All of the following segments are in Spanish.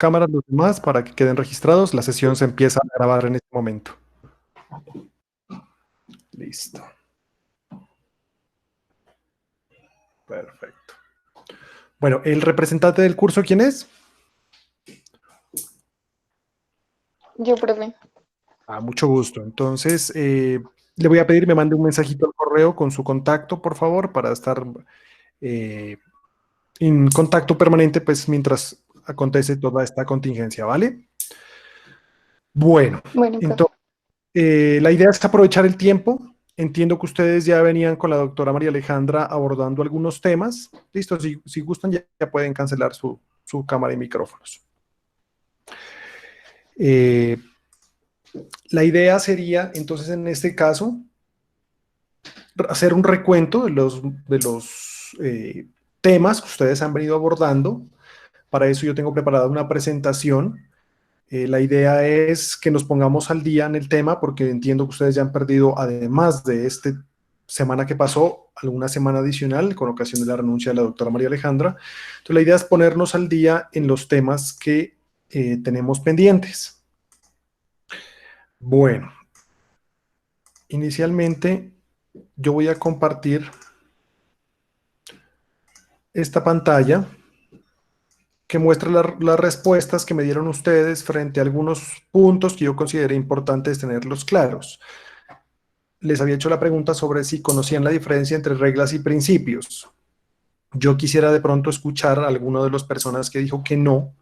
cámaras los demás para que queden registrados. La sesión se empieza a grabar en este momento. Listo. Perfecto. Bueno, ¿el representante del curso quién es? Yo, profe. Mucho gusto. Entonces, le voy a pedir me mande un mensajito al correo con su contacto, por favor, para estar en contacto permanente, pues, mientras acontece toda esta contingencia, ¿vale? Bueno, Bueno, profe. entonces, la idea es aprovechar el tiempo. Entiendo que ustedes ya venían con la doctora María Alejandra abordando algunos temas. Listo, si gustan ya pueden cancelar su cámara y micrófonos. La idea sería, entonces, en este caso, hacer un recuento de los temas que ustedes han venido abordando. Para eso yo tengo preparada una presentación. La idea es que nos pongamos al día en el tema, porque entiendo que ustedes ya han perdido, además de esta semana que pasó, alguna semana adicional con ocasión de la renuncia de la doctora María Alejandra. Entonces, la idea es ponernos al día en los temas que tenemos pendientes. Bueno, inicialmente yo voy a compartir esta pantalla que muestra las respuestas que me dieron ustedes frente a algunos puntos que yo consideré importantes tenerlos claros. Les había hecho la pregunta sobre si conocían la diferencia entre reglas y principios. Yo quisiera de pronto escuchar a alguno de las personas que dijo que no,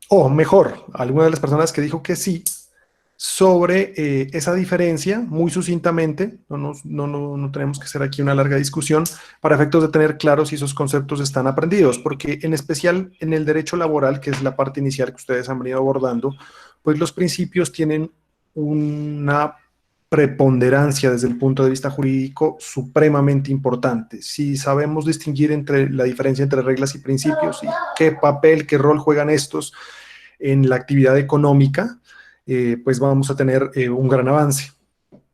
o mejor, a alguna de las personas que dijo que sí, sobre esa diferencia, muy sucintamente. No tenemos que hacer aquí una larga discusión para efectos de tener claros si esos conceptos están aprendidos, porque en especial en el derecho laboral, que es la parte inicial que ustedes han venido abordando, pues los principios tienen una preponderancia desde el punto de vista jurídico supremamente importante. Si sabemos distinguir entre la diferencia entre reglas y principios y qué papel, qué rol juegan estos en la actividad económica, pues vamos a tener un gran avance,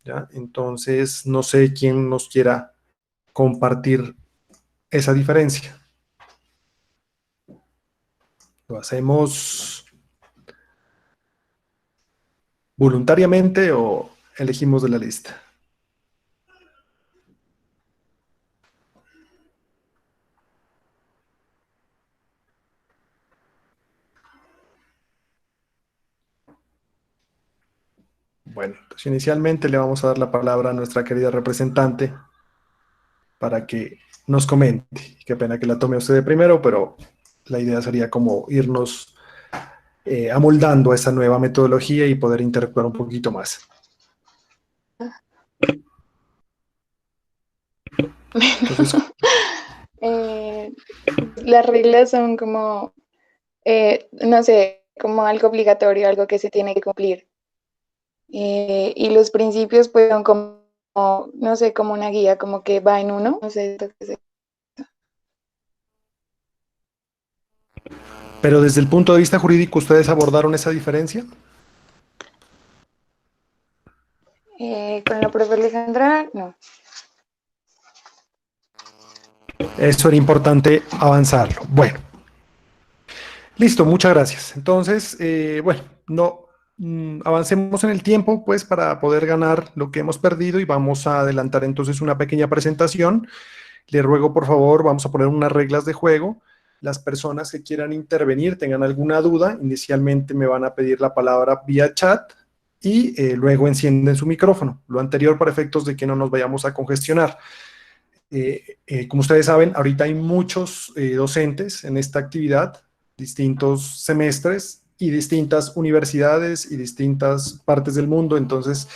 ¿ya? Entonces, no sé quién nos quiera compartir esa diferencia. ¿Lo hacemos voluntariamente o elegimos de la lista? Bueno, pues inicialmente le vamos a dar la palabra a nuestra querida representante para que nos comente. Qué pena que la tome usted de primero, pero la idea sería como irnos amoldando a esta nueva metodología y poder interactuar un poquito más. Entonces, Las reglas son como, no sé, como algo obligatorio, algo que se tiene que cumplir. Y los principios pues son como, no sé, como una guía, como que va en uno. No sé, pero desde el punto de vista jurídico, ¿ustedes abordaron esa diferencia? con la profe Alejandra, no. Eso era importante avanzarlo. Bueno, listo, muchas gracias. Entonces, bueno, no avancemos en el tiempo, pues, para poder ganar lo que hemos perdido y vamos a adelantar entonces una pequeña presentación. Le ruego, por favor, vamos a poner unas reglas de juego. Las personas que quieran intervenir, tengan alguna duda, inicialmente me van a pedir la palabra vía chat y luego encienden su micrófono. Lo anterior para efectos de que no nos vayamos a congestionar. Como ustedes saben, ahorita hay muchos docentes en esta actividad, distintos semestres y distintas universidades y distintas partes del mundo. Entonces,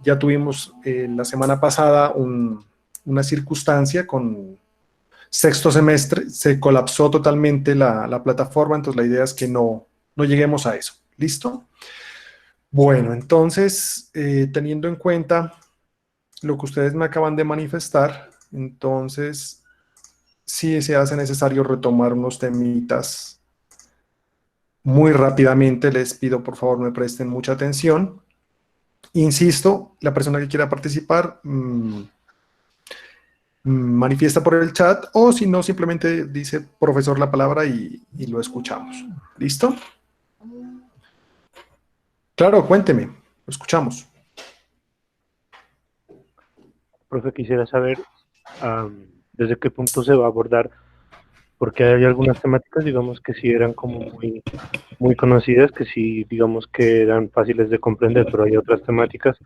ya tuvimos la semana pasada una circunstancia con sexto semestre, se colapsó totalmente la plataforma, entonces la idea es que no lleguemos a eso. ¿Listo? Bueno, entonces, teniendo en cuenta lo que ustedes me acaban de manifestar, entonces sí se hace necesario retomar unos temitas muy rápidamente. Les pido por favor me presten mucha atención. Insisto, la persona que quiera participar, manifiesta por el chat, o si no, simplemente dice profesor la palabra y lo escuchamos. ¿Listo? Claro, cuénteme, lo escuchamos. Profe, quisiera saber desde qué punto se va a abordar, porque hay algunas temáticas, digamos, que sí eran como muy conocidas, que sí, digamos, que eran fáciles de comprender, pero hay otras temáticas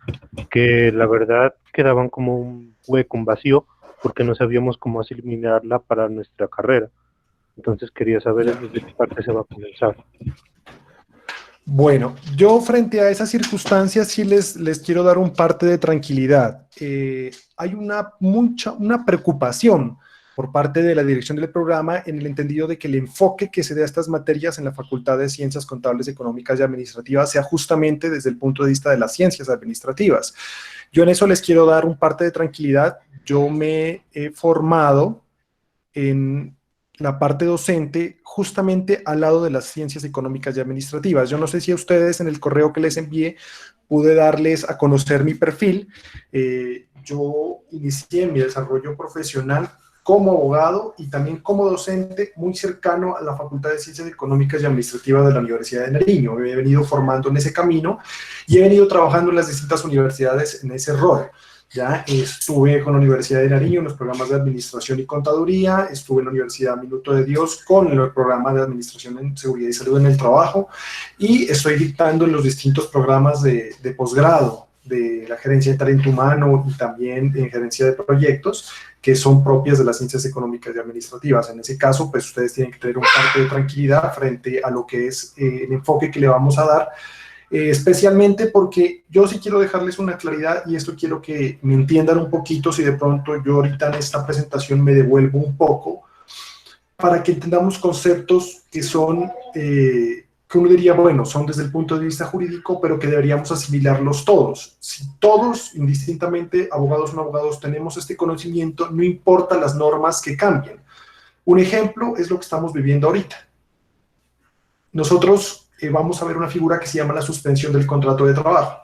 que la verdad quedaban como un hueco, un vacío, porque no sabíamos cómo asimilarla para nuestra carrera. Entonces quería saber Ya. desde qué parte se va a comenzar. Bueno, yo frente a esas circunstancias sí les quiero dar un parte de tranquilidad. Hay una preocupación por parte de la dirección del programa en el entendido de que el enfoque que se dé a estas materias en la Facultad de Ciencias Contables, Económicas y Administrativas sea justamente desde el punto de vista de las ciencias administrativas. Yo en eso les quiero dar un parte de tranquilidad. Yo me he formado en la parte docente justamente al lado de las ciencias económicas y administrativas. Yo no sé si a ustedes en el correo que les envié pude darles a conocer mi perfil. Yo inicié mi desarrollo profesional como abogado y también como docente muy cercano a la Facultad de Ciencias Económicas y Administrativas de la Universidad de Nariño. Me he venido formando en ese camino y he venido trabajando en las distintas universidades en ese rol. Ya estuve con la Universidad de Nariño en los programas de Administración y Contaduría, estuve en la Universidad Minuto de Dios con el programa de Administración en Seguridad y Salud en el Trabajo y estoy dictando en los distintos programas de posgrado de la gerencia de talento humano y también en gerencia de proyectos que son propias de las ciencias económicas y administrativas. En ese caso, pues ustedes tienen que tener un parte de tranquilidad frente a lo que es el enfoque que le vamos a dar, especialmente porque yo sí quiero dejarles una claridad y esto quiero que me entiendan un poquito si de pronto yo ahorita en esta presentación me devuelvo un poco para que entendamos conceptos que son, que uno diría, bueno, son desde el punto de vista jurídico, pero que deberíamos asimilarlos todos. Si todos, indistintamente, abogados o no abogados, tenemos este conocimiento, no importa las normas que cambien. Un ejemplo es lo que estamos viviendo ahorita. Nosotros vamos a ver una figura que se llama la suspensión del contrato de trabajo,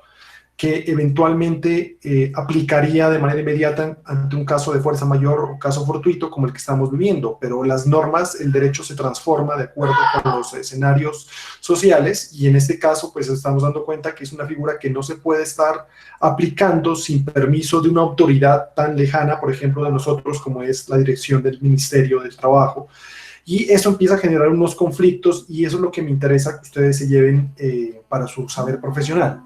que eventualmente aplicaría de manera inmediata ante un caso de fuerza mayor o caso fortuito como el que estamos viviendo, pero las normas, el derecho se transforma de acuerdo con los escenarios sociales y en este caso pues estamos dando cuenta que es una figura que no se puede estar aplicando sin permiso de una autoridad tan lejana, por ejemplo, de nosotros como es la dirección del Ministerio del Trabajo. Y eso empieza a generar unos conflictos y eso es lo que me interesa que ustedes se lleven para su saber profesional.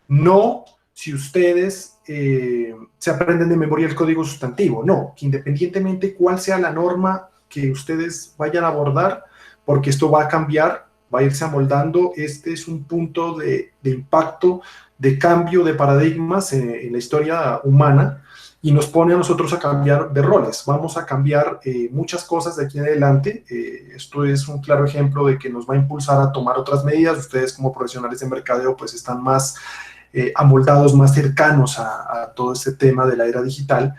No si ustedes se aprenden de memoria el código sustantivo, no, que independientemente cuál sea la norma que ustedes vayan a abordar, porque esto va a cambiar, va a irse amoldando, este es un punto de impacto, de cambio de paradigmas en la historia humana, y nos pone a nosotros a cambiar de roles. Vamos a cambiar muchas cosas de aquí en adelante. Esto es un claro ejemplo de que nos va a impulsar a tomar otras medidas. Ustedes como profesionales de mercadeo pues están más amoldados, más cercanos a todo este tema de la era digital.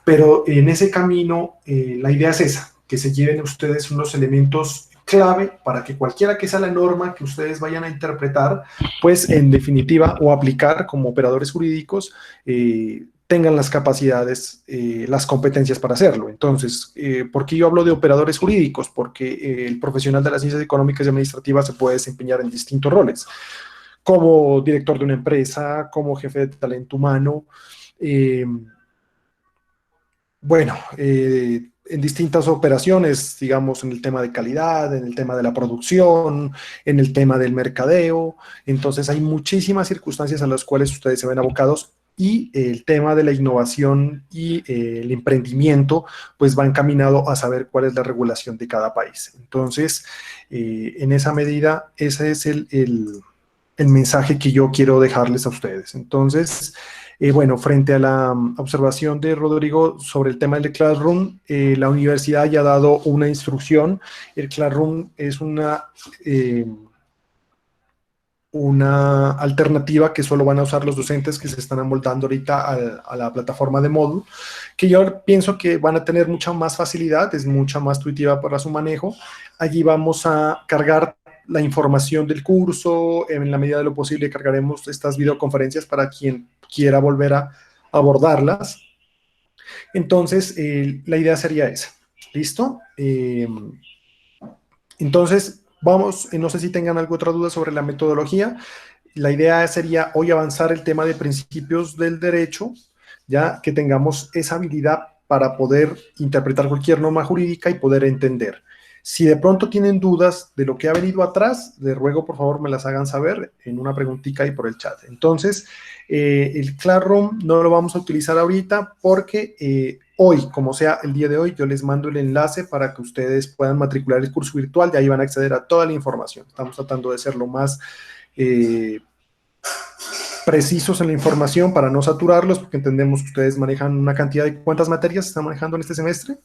Pero en ese camino la idea es esa, que se lleven ustedes unos elementos clave para que cualquiera que sea la norma que ustedes vayan a interpretar, pues en definitiva o aplicar como operadores jurídicos, tengan las capacidades, las competencias para hacerlo. Entonces, ¿por qué yo hablo de operadores jurídicos? Porque el profesional de las ciencias económicas y administrativas se puede desempeñar en distintos roles, como director de una empresa, como jefe de talento humano, en distintas operaciones, digamos, en el tema de calidad, en el tema de la producción, en el tema del mercadeo. Entonces hay muchísimas circunstancias a las cuales ustedes se ven abocados y el tema de la innovación y el emprendimiento pues va encaminado a saber cuál es la regulación de cada país. Entonces, en esa medida, ese es el mensaje que yo quiero dejarles a ustedes. Entonces, bueno, frente a la observación de Rodrigo sobre el tema del Classroom, la universidad ya ha dado una instrucción. El Classroom es una alternativa que solo van a usar los docentes que se están amoldando ahorita a la plataforma de Moodle, que yo pienso que van a tener mucha más facilidad, es mucha más intuitiva para su manejo. Allí vamos a cargar la información del curso, en la medida de lo posible cargaremos estas videoconferencias para quien quiera volver a abordarlas. Entonces, la idea sería esa. ¿Listo? Entonces, vamos, no sé si tengan alguna otra duda sobre la metodología. La idea sería hoy avanzar el tema de principios del derecho, ya que tengamos esa habilidad para poder interpretar cualquier norma jurídica y poder entender. Si de pronto tienen dudas de lo que ha venido atrás, les ruego por favor me las hagan saber en una preguntita y por el chat. Entonces, el Classroom no lo vamos a utilizar ahorita porque hoy, como sea el día de hoy, yo les mando el enlace para que ustedes puedan matricular el curso virtual y ahí van a acceder a toda la información. Estamos tratando de ser lo más precisos en la información para no saturarlos, porque entendemos que ustedes manejan una cantidad de... ¿Cuántas materias están manejando en este semestre?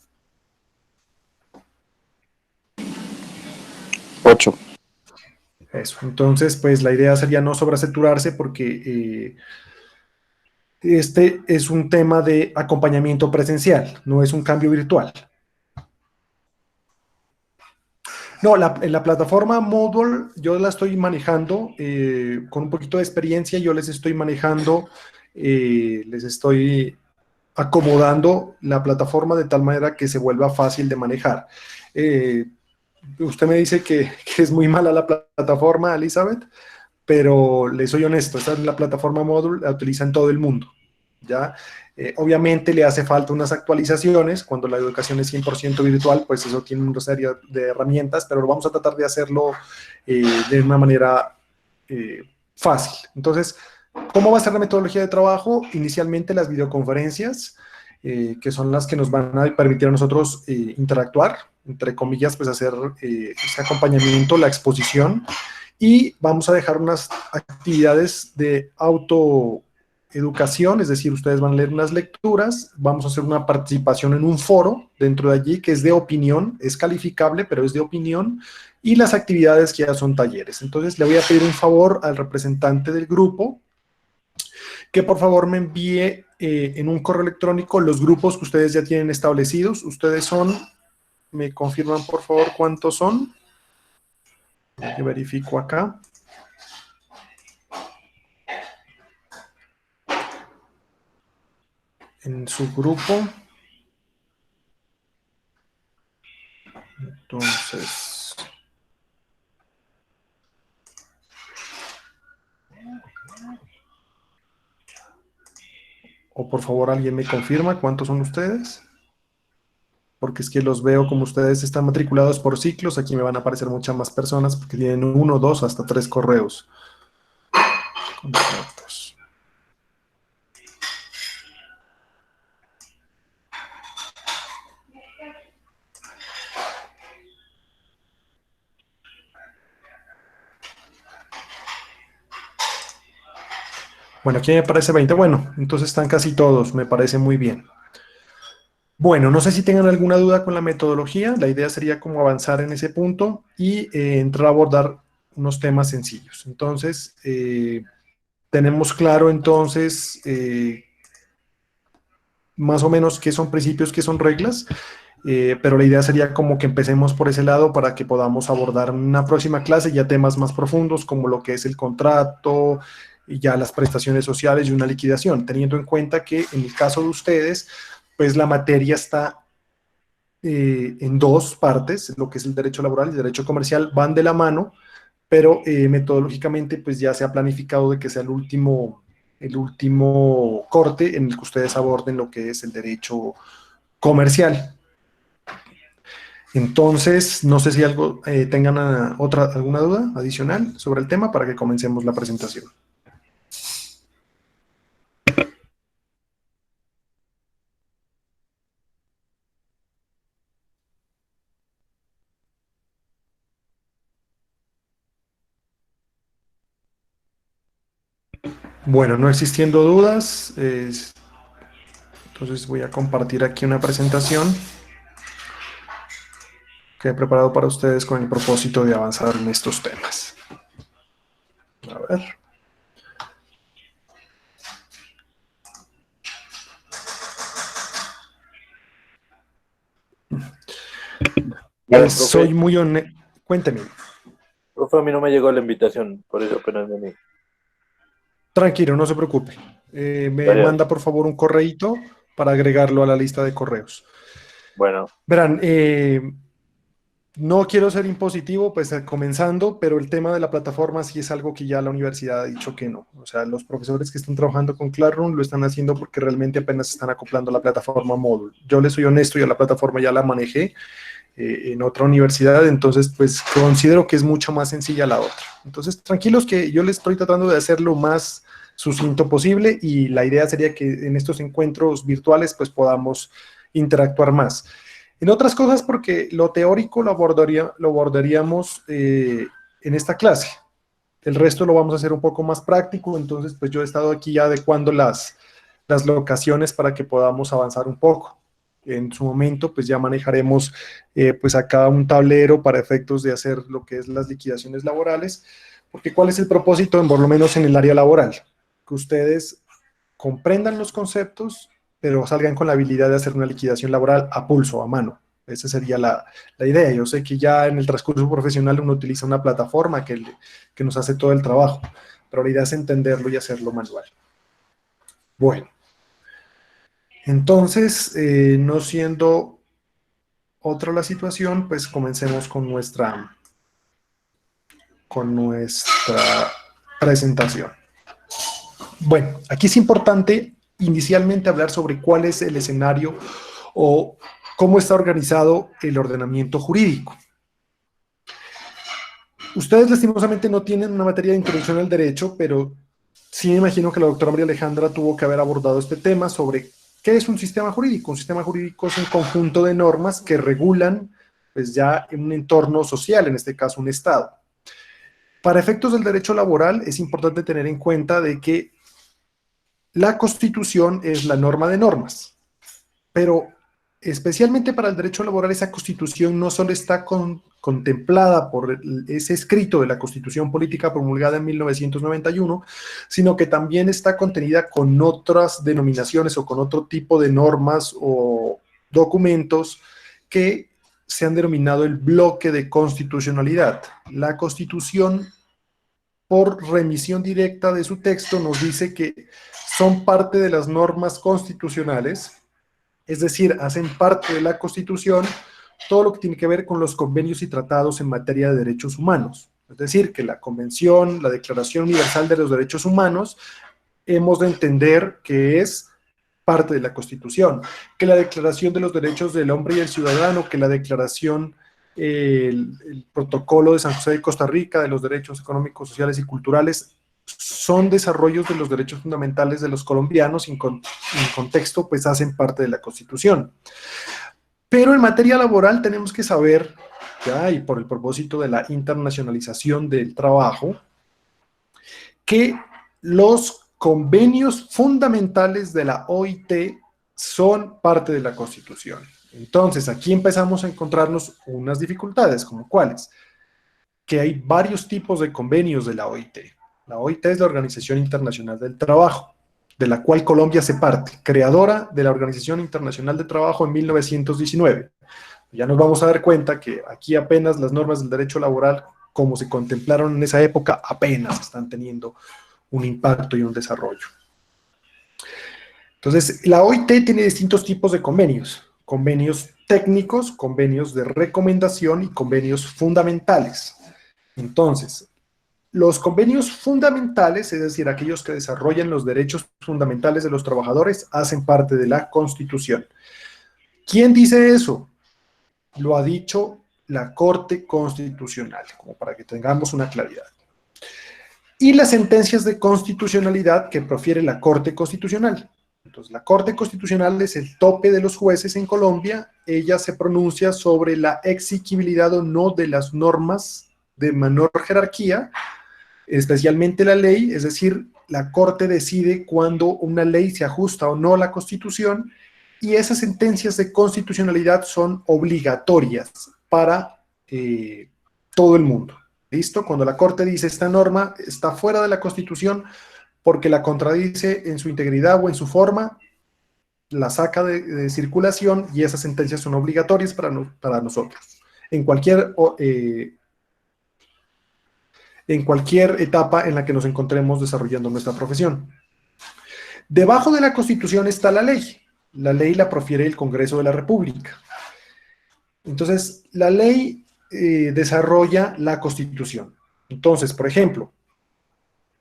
8. Eso, entonces pues la idea sería no sobresaturarse porque este es un tema de acompañamiento presencial, no es un cambio virtual. No, la plataforma Moodle yo la estoy manejando con un poquito de experiencia, yo les estoy manejando, les estoy acomodando la plataforma de tal manera que se vuelva fácil de manejar. Usted me dice que es muy mala la plataforma, Elizabeth, pero le soy honesto, esta es la plataforma Moodle, la utiliza en todo el mundo, ¿ya? Obviamente le hace falta unas actualizaciones, cuando la educación es 100% virtual, pues eso tiene una serie de herramientas, pero vamos a tratar de hacerlo de una manera fácil. Entonces, ¿cómo va a ser la metodología de trabajo? Inicialmente las videoconferencias, que son las que nos van a permitir a nosotros interactuar, entre comillas, pues hacer ese acompañamiento, la exposición, y vamos a dejar unas actividades de autoeducación, es decir, ustedes van a leer unas lecturas, vamos a hacer una participación en un foro dentro de allí que es de opinión, es calificable, pero es de opinión, y las actividades que ya son talleres. Entonces le voy a pedir un favor al representante del grupo, que por favor me envíe en un correo electrónico los grupos que ustedes ya tienen establecidos. Ustedes son, me confirman por favor cuántos son. Yo verifico acá. En su grupo. Entonces, o por favor alguien me confirma cuántos son ustedes, porque es que los veo como ustedes están matriculados por ciclos, aquí me van a aparecer muchas más personas porque tienen 1, 2, hasta 3 correos. Contactos. Bueno, aquí me parece 20. Bueno, entonces están casi todos, me parece muy bien. Bueno, no sé si tengan alguna duda con la metodología. La idea sería como avanzar en ese punto y entrar a abordar unos temas sencillos. Entonces, tenemos claro entonces más o menos qué son principios, qué son reglas, pero la idea sería como que empecemos por ese lado para que podamos abordar en una próxima clase ya temas más profundos como lo que es el contrato, y ya las prestaciones sociales y una liquidación, teniendo en cuenta que en el caso de ustedes, pues la materia está en dos partes, lo que es el derecho laboral y el derecho comercial van de la mano, pero metodológicamente pues ya se ha planificado de que sea el último corte en el que ustedes aborden lo que es el derecho comercial. Entonces, no sé si algo tengan alguna duda adicional sobre el tema para que comencemos la presentación. Bueno, no existiendo dudas, entonces voy a compartir aquí una presentación que he preparado para ustedes con el propósito de avanzar en estos temas. A ver. Soy muy honesto. Cuénteme. Profe, a mí no me llegó la invitación, por eso apenas me... Tranquilo, no se preocupe. Me Vale. manda por favor un correíto para agregarlo a la lista de correos. Bueno, Verán, no quiero ser impositivo, pues comenzando, pero el tema de la plataforma sí es algo que ya la universidad ha dicho que no. O sea, los profesores que están trabajando con Classroom lo están haciendo porque realmente apenas están acoplando la plataforma Moodle. Yo les soy honesto, yo la plataforma ya la manejé en otra universidad, entonces pues considero que es mucho más sencilla la otra. Entonces, tranquilos que yo les estoy tratando de hacer lo más sucinto posible y la idea sería que en estos encuentros virtuales pues podamos interactuar más. En otras cosas, porque lo teórico lo abordaríamos en esta clase. El resto lo vamos a hacer un poco más práctico, entonces pues yo he estado aquí ya adecuando las locaciones para que podamos avanzar un poco. En su momento pues ya manejaremos pues acá un tablero para efectos de hacer lo que es las liquidaciones laborales, porque ¿cuál es el propósito, por lo menos en el área laboral? Que ustedes comprendan los conceptos, pero salgan con la habilidad de hacer una liquidación laboral a pulso, a mano. Esa sería la idea. Yo sé que ya en el transcurso profesional uno utiliza una plataforma que nos hace todo el trabajo, pero la idea es entenderlo y hacerlo manual. Bueno, entonces, no siendo otra la situación, pues comencemos con nuestra presentación. Bueno, aquí es importante inicialmente hablar sobre cuál es el escenario o cómo está organizado el ordenamiento jurídico. Ustedes lastimosamente no tienen una materia de introducción al derecho, pero sí me imagino que la doctora María Alejandra tuvo que haber abordado este tema sobre qué es un sistema jurídico. Un sistema jurídico es un conjunto de normas que regulan pues ya en un entorno social, en este caso un Estado. Para efectos del derecho laboral es importante tener en cuenta de que la Constitución es la norma de normas, pero especialmente para el derecho laboral esa Constitución no solo está contemplada por ese escrito de la Constitución Política promulgada en 1991, sino que también está contenida con otras denominaciones o con otro tipo de normas o documentos que se han denominado el bloque de constitucionalidad. La Constitución, por remisión directa de su texto, nos dice que son parte de las normas constitucionales, es decir, hacen parte de la Constitución todo lo que tiene que ver con los convenios y tratados en materia de derechos humanos. Es decir, que la Convención, la Declaración Universal de los Derechos Humanos, hemos de entender que es parte de la Constitución, que la Declaración de los Derechos del Hombre y el Ciudadano, que la Declaración, el Protocolo de San José de Costa Rica de los Derechos Económicos, Sociales y Culturales, son desarrollos de los derechos fundamentales de los colombianos y en contexto pues hacen parte de la Constitución. Pero en materia laboral tenemos que saber, ya, y por el propósito de la internacionalización del trabajo, que los convenios fundamentales de la OIT son parte de la Constitución. Entonces, aquí empezamos a encontrarnos unas dificultades, como cuáles, que hay varios tipos de convenios de la OIT. La OIT es la Organización Internacional del Trabajo, de la cual Colombia hace parte, creadora de la Organización Internacional del Trabajo en 1919. Ya nos vamos a dar cuenta que aquí apenas las normas del derecho laboral, como se contemplaron en esa época, apenas están teniendo un impacto y un desarrollo. Entonces, la OIT tiene distintos tipos de convenios. Convenios técnicos, convenios de recomendación y convenios fundamentales. Entonces, los convenios fundamentales, es decir, aquellos que desarrollan los derechos fundamentales de los trabajadores, hacen parte de la Constitución. ¿Quién dice eso? Lo ha dicho la Corte Constitucional, como para que tengamos una claridad. Y las sentencias de constitucionalidad que profiere la Corte Constitucional. Entonces, la Corte Constitucional es el tope de los jueces en Colombia. Ella se pronuncia sobre la exigibilidad o no de las normas de menor jerarquía, especialmente la ley, es decir, la Corte decide cuándo una ley se ajusta o no a la Constitución, y esas sentencias de constitucionalidad son obligatorias para todo el mundo. ¿Listo? Cuando la Corte dice esta norma está fuera de la Constitución porque la contradice en su integridad o en su forma, la saca de circulación y esas sentencias son obligatorias para nosotros. En cualquier etapa en la que nos encontremos desarrollando nuestra profesión. Debajo de la Constitución está la ley. La ley la profiere el Congreso de la República. Entonces, la ley desarrolla la Constitución. Entonces, por ejemplo,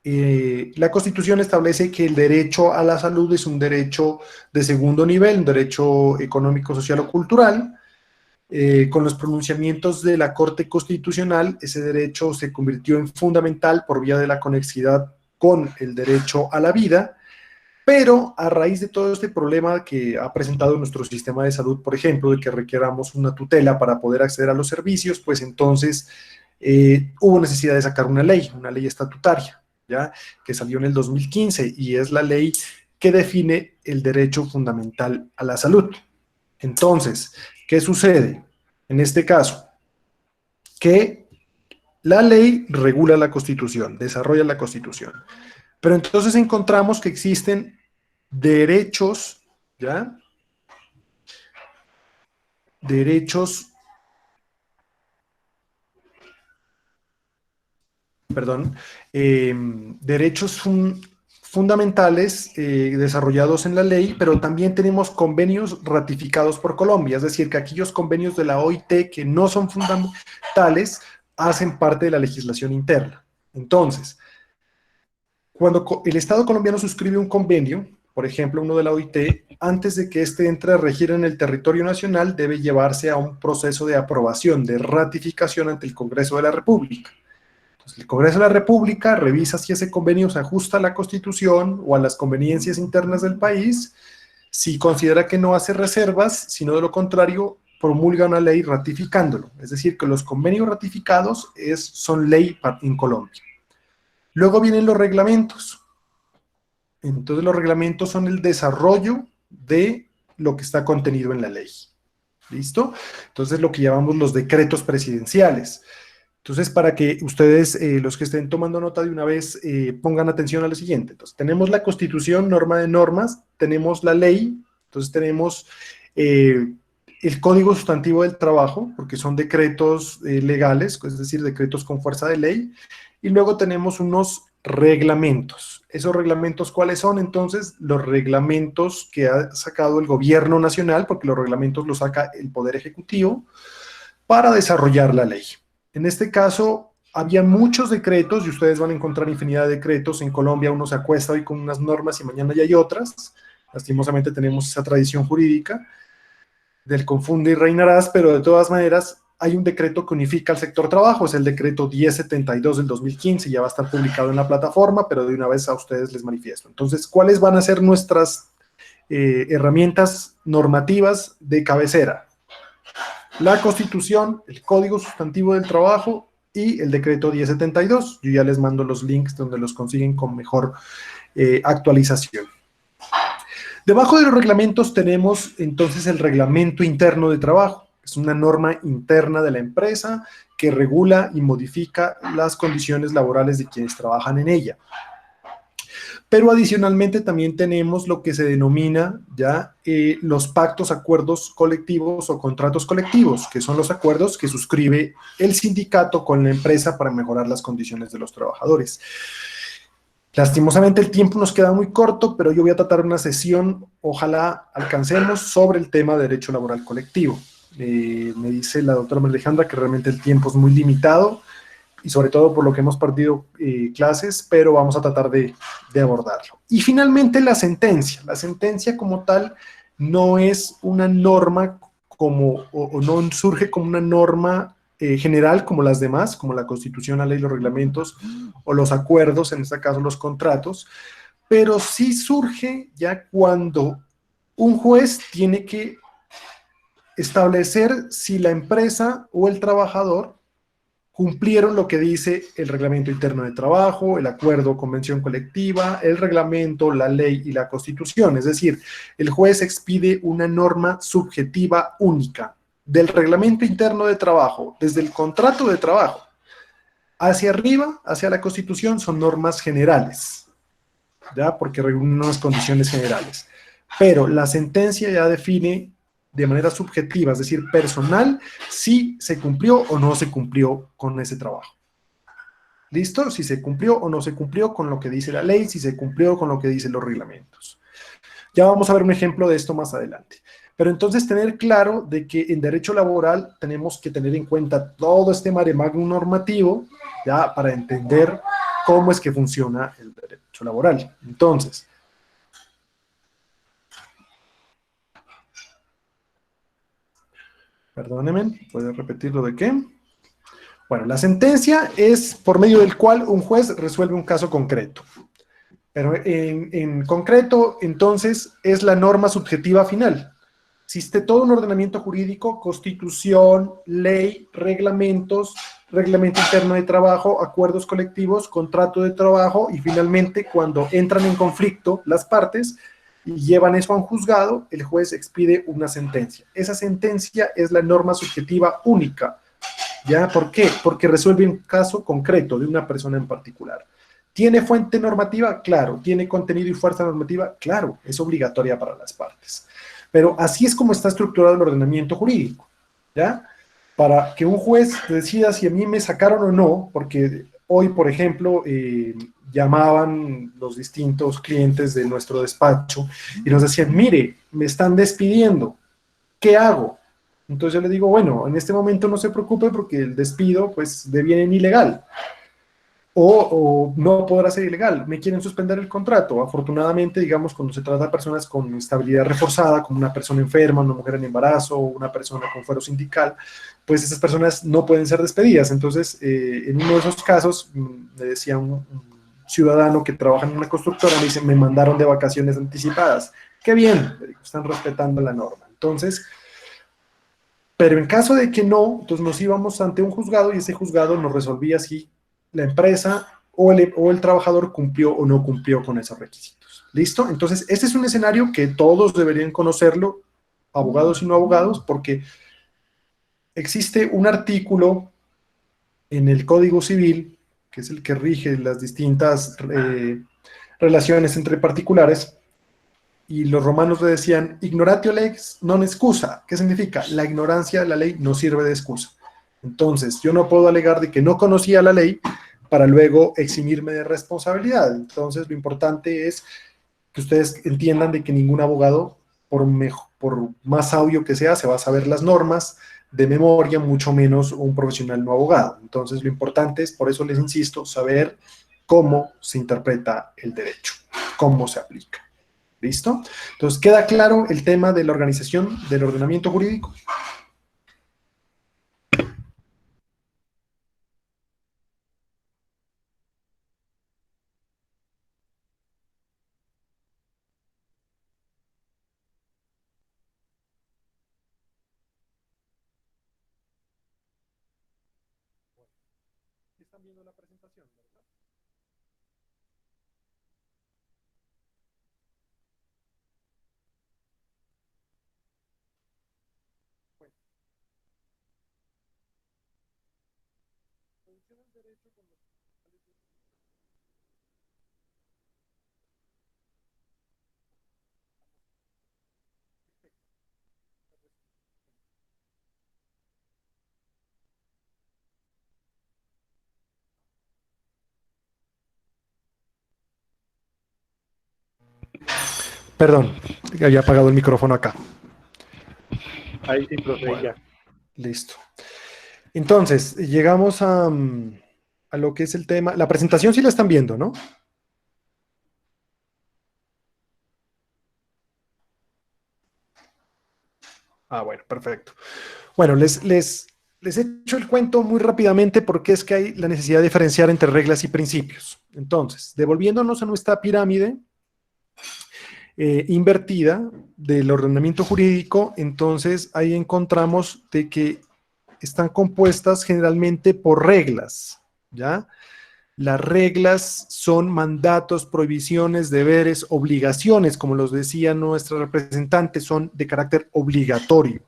la Constitución establece que el derecho a la salud es un derecho de segundo nivel, un derecho económico, social o cultural. Con los pronunciamientos de la Corte Constitucional, ese derecho se convirtió en fundamental por vía de la conexidad con el derecho a la vida, pero a raíz de todo este problema que ha presentado nuestro sistema de salud, por ejemplo, de que requeramos una tutela para poder acceder a los servicios, pues entonces hubo necesidad de sacar una ley estatutaria, ¿ya? Que salió en el 2015 y es la ley que define el derecho fundamental a la salud. Entonces, ¿qué sucede en este caso? Que la ley regula la Constitución, desarrolla la Constitución, pero entonces encontramos que existen derechos, ¿ya? Derechos, perdón, derechos fundamentales desarrollados en la ley, pero también tenemos convenios ratificados por Colombia, es decir, que aquellos convenios de la OIT que no son fundamentales hacen parte de la legislación interna. Entonces, cuando el Estado colombiano suscribe un convenio, por ejemplo, uno de la OIT, antes de que éste entre a regir en el territorio nacional, debe llevarse a un proceso de aprobación, de ratificación ante el Congreso de la República. Entonces, el Congreso de la República revisa si ese convenio se ajusta a la Constitución o a las conveniencias internas del país, si considera que no hace reservas, sino de lo contrario, promulga una ley ratificándolo. Es decir, que los convenios ratificados son ley en Colombia. Luego vienen los reglamentos. Entonces los reglamentos son el desarrollo de lo que está contenido en la ley. ¿Listo? Entonces lo que llamamos los decretos presidenciales. Entonces para que ustedes, los que estén tomando nota de una vez, pongan atención a lo siguiente. Entonces tenemos la Constitución, norma de normas, tenemos la ley, entonces tenemos el Código Sustantivo del Trabajo, porque son decretos legales, es decir, decretos con fuerza de ley, y luego tenemos unos reglamentos. ¿Esos reglamentos cuáles son? Entonces, los reglamentos que ha sacado el gobierno nacional, porque los reglamentos los saca el Poder Ejecutivo, para desarrollar la ley. En este caso, había muchos decretos, y ustedes van a encontrar infinidad de decretos. En Colombia uno se acuesta hoy con unas normas y mañana ya hay otras. Lastimosamente tenemos esa tradición jurídica del confunde y reinarás, pero de todas maneras hay un decreto que unifica el sector trabajo, es el decreto 1072 del 2015, ya va a estar publicado en la plataforma, pero de una vez a ustedes les manifiesto. Entonces, ¿cuáles van a ser nuestras herramientas normativas de cabecera? La Constitución, el Código Sustantivo del Trabajo y el decreto 1072. Yo ya les mando los links donde los consiguen con mejor actualización. Debajo de los reglamentos tenemos entonces el reglamento interno de trabajo. Es una norma interna de la empresa que regula y modifica las condiciones laborales de quienes trabajan en ella. Pero adicionalmente también tenemos lo que se denomina ya los pactos, acuerdos colectivos o contratos colectivos, que son los acuerdos que suscribe el sindicato con la empresa para mejorar las condiciones de los trabajadores. Lastimosamente el tiempo nos queda muy corto, pero yo voy a tratar una sesión, ojalá alcancemos, sobre el tema de derecho laboral colectivo. Me dice la doctora María Alejandra que realmente el tiempo es muy limitado y sobre todo por lo que hemos perdido clases, pero vamos a tratar de abordarlo. Y finalmente la sentencia. La sentencia como tal no es una norma o no surge como una norma general como las demás, como la Constitución, la ley, los reglamentos o los acuerdos, en este caso los contratos, pero sí surge ya cuando un juez tiene que establecer si la empresa o el trabajador cumplieron lo que dice el reglamento interno de trabajo, el acuerdo o convención colectiva, el reglamento, la ley y la Constitución. Es decir, el juez expide una norma subjetiva única del reglamento interno de trabajo, desde el contrato de trabajo hacia arriba, hacia la Constitución, son normas generales, ¿ya? Porque regulan unas condiciones generales. Pero la sentencia ya define de manera subjetiva, es decir, personal, si se cumplió o no se cumplió con ese trabajo. ¿Listo? Si se cumplió o no se cumplió con lo que dice la ley, si se cumplió con lo que dicen los reglamentos. Ya vamos a ver un ejemplo de esto más adelante. Pero entonces tener claro de que en derecho laboral tenemos que tener en cuenta todo este mare magnum normativo, ya, para entender cómo es que funciona el derecho laboral. Entonces, perdónenme, ¿puedo repetir lo de qué? Bueno, la sentencia es por medio del cual un juez resuelve un caso concreto. Pero en concreto, entonces, es la norma subjetiva final. Existe todo un ordenamiento jurídico, constitución, ley, reglamentos, reglamento interno de trabajo, acuerdos colectivos, contrato de trabajo y finalmente cuando entran en conflicto las partes y llevan eso a un juzgado, el juez expide una sentencia. Esa sentencia es la norma subjetiva única. ¿Ya? ¿Por qué? Porque resuelve un caso concreto de una persona en particular. ¿Tiene fuente normativa? Claro. ¿Tiene contenido y fuerza normativa? Claro. Es obligatoria para las partes. Pero así es como está estructurado el ordenamiento jurídico, ¿ya? Para que un juez decida si a mí me sacaron o no, porque hoy, por ejemplo, llamaban los distintos clientes de nuestro despacho y nos decían, mire, me están despidiendo, ¿qué hago? Entonces yo le digo, bueno, en este momento no se preocupe porque el despido, pues, deviene ilegal. O no podrá ser ilegal, me quieren suspender el contrato. Afortunadamente, digamos, cuando se trata de personas con estabilidad reforzada, como una persona enferma, una mujer en embarazo, o una persona con fuero sindical, pues esas personas no pueden ser despedidas. Entonces, en uno de esos casos, me decía un ciudadano que trabaja en una constructora, me dice, me mandaron de vacaciones anticipadas. Qué bien, están respetando la norma. Entonces, pero en caso de que no, entonces nos íbamos ante un juzgado y ese juzgado nos resolvía si la empresa o el trabajador cumplió o no cumplió con esos requisitos. ¿Listo? Entonces, este es un escenario que todos deberían conocerlo, abogados y no abogados, porque existe un artículo en el Código Civil, que es el que rige las distintas relaciones entre particulares, y los romanos le decían, ignoratio lex non excusa. ¿Qué significa? La ignorancia de la ley no sirve de excusa. Entonces, yo no puedo alegar de que no conocía la ley para luego eximirme de responsabilidad. Entonces, lo importante es que ustedes entiendan de que ningún abogado, por más sabio que sea, se va a saber las normas de memoria, mucho menos un profesional no abogado. Entonces, lo importante es, por eso les insisto, saber cómo se interpreta el derecho, cómo se aplica. ¿Listo? Entonces, ¿queda claro el tema de la organización del ordenamiento jurídico? Están viendo la presentación, ¿verdad? Bueno, funciona el derecho con los... Perdón, había apagado el micrófono acá. Ahí sí, profe, Bueno, ya. listo. Entonces, llegamos a lo que es el tema. La presentación sí la están viendo, ¿no? Ah, bueno, perfecto. Bueno, les he hecho el cuento muy rápidamente porque es que hay la necesidad de diferenciar entre reglas y principios. Entonces, devolviéndonos a nuestra pirámide invertida del ordenamiento jurídico, entonces ahí encontramos de que están compuestas generalmente por reglas, ¿ya? Las reglas son mandatos, prohibiciones, deberes, obligaciones, como los decía nuestra representante, son de carácter obligatorio.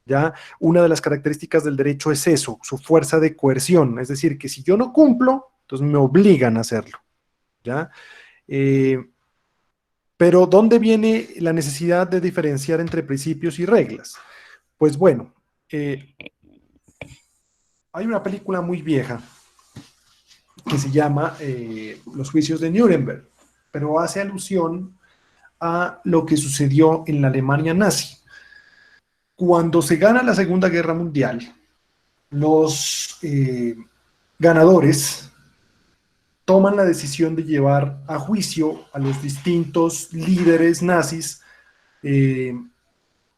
¿Ya? Una de las características del derecho es eso, su fuerza de coerción, es decir, que si yo no cumplo, entonces me obligan a hacerlo. ¿Ya? Pero ¿dónde viene la necesidad de diferenciar entre principios y reglas? Pues bueno, hay una película muy vieja que se llama Los juicios de Nuremberg, pero hace alusión a lo que sucedió en la Alemania nazi. Cuando se gana la Segunda Guerra Mundial, los ganadores toman la decisión de llevar a juicio a los distintos líderes nazis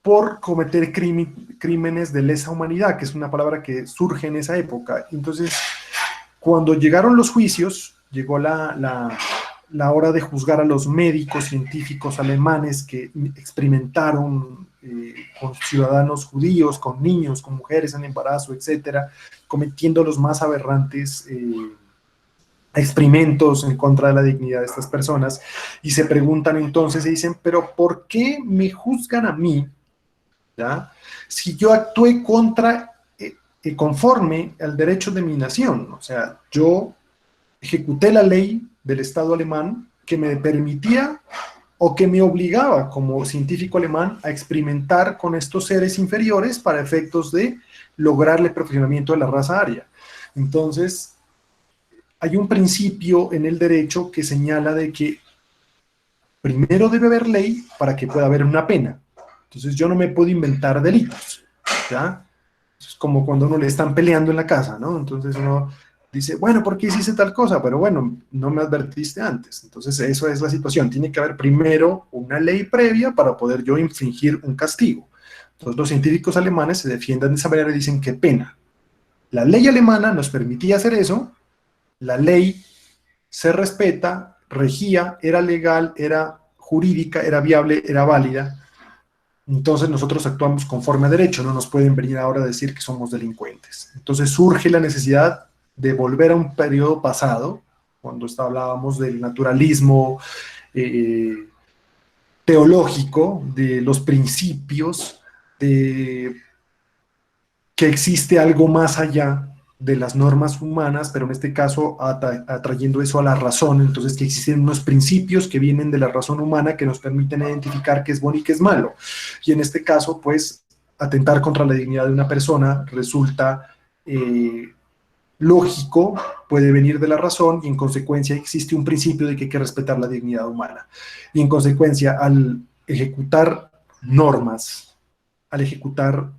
por cometer crímenes de lesa humanidad, que es una palabra que surge en esa época. Entonces, cuando llegaron los juicios, llegó la hora de juzgar a los médicos científicos alemanes que experimentaron con ciudadanos judíos, con niños, con mujeres en embarazo, etcétera, cometiendo los más aberrantes experimentos en contra de la dignidad de estas personas, y se preguntan entonces, se dicen, pero ¿por qué me juzgan a mí, ¿ya?, si yo actué conforme al derecho de mi nación? O sea, yo ejecuté la ley del Estado alemán que me permitía o que me obligaba como científico alemán a experimentar con estos seres inferiores para efectos de lograr el perfeccionamiento de la raza aria. Entonces, hay un principio en el derecho que señala de que primero debe haber ley para que pueda haber una pena. Entonces yo no me puedo inventar delitos, ¿ya? Es como cuando uno le están peleando en la casa, ¿no? Entonces uno dice, bueno, ¿por qué hiciste tal cosa? Pero bueno, no me advertiste antes. Entonces eso es la situación. Tiene que haber primero una ley previa para poder yo infligir un castigo. Entonces los científicos alemanes se defienden de esa manera y dicen, qué pena. La ley alemana nos permitía hacer eso, la ley se respeta, regía, era legal, era jurídica, era viable, era válida. Entonces nosotros actuamos conforme a derecho, no nos pueden venir ahora a decir que somos delincuentes. Entonces surge la necesidad de volver a un periodo pasado, cuando hablábamos del naturalismo teológico, de los principios, de que existe algo más allá de las normas humanas, pero en este caso atrayendo eso a la razón. Entonces que existen unos principios que vienen de la razón humana que nos permiten identificar qué es bueno y qué es malo. Y en este caso, pues, atentar contra la dignidad de una persona resulta lógico, puede venir de la razón, y en consecuencia existe un principio de que hay que respetar la dignidad humana. Y en consecuencia, al ejecutar normas, al ejecutar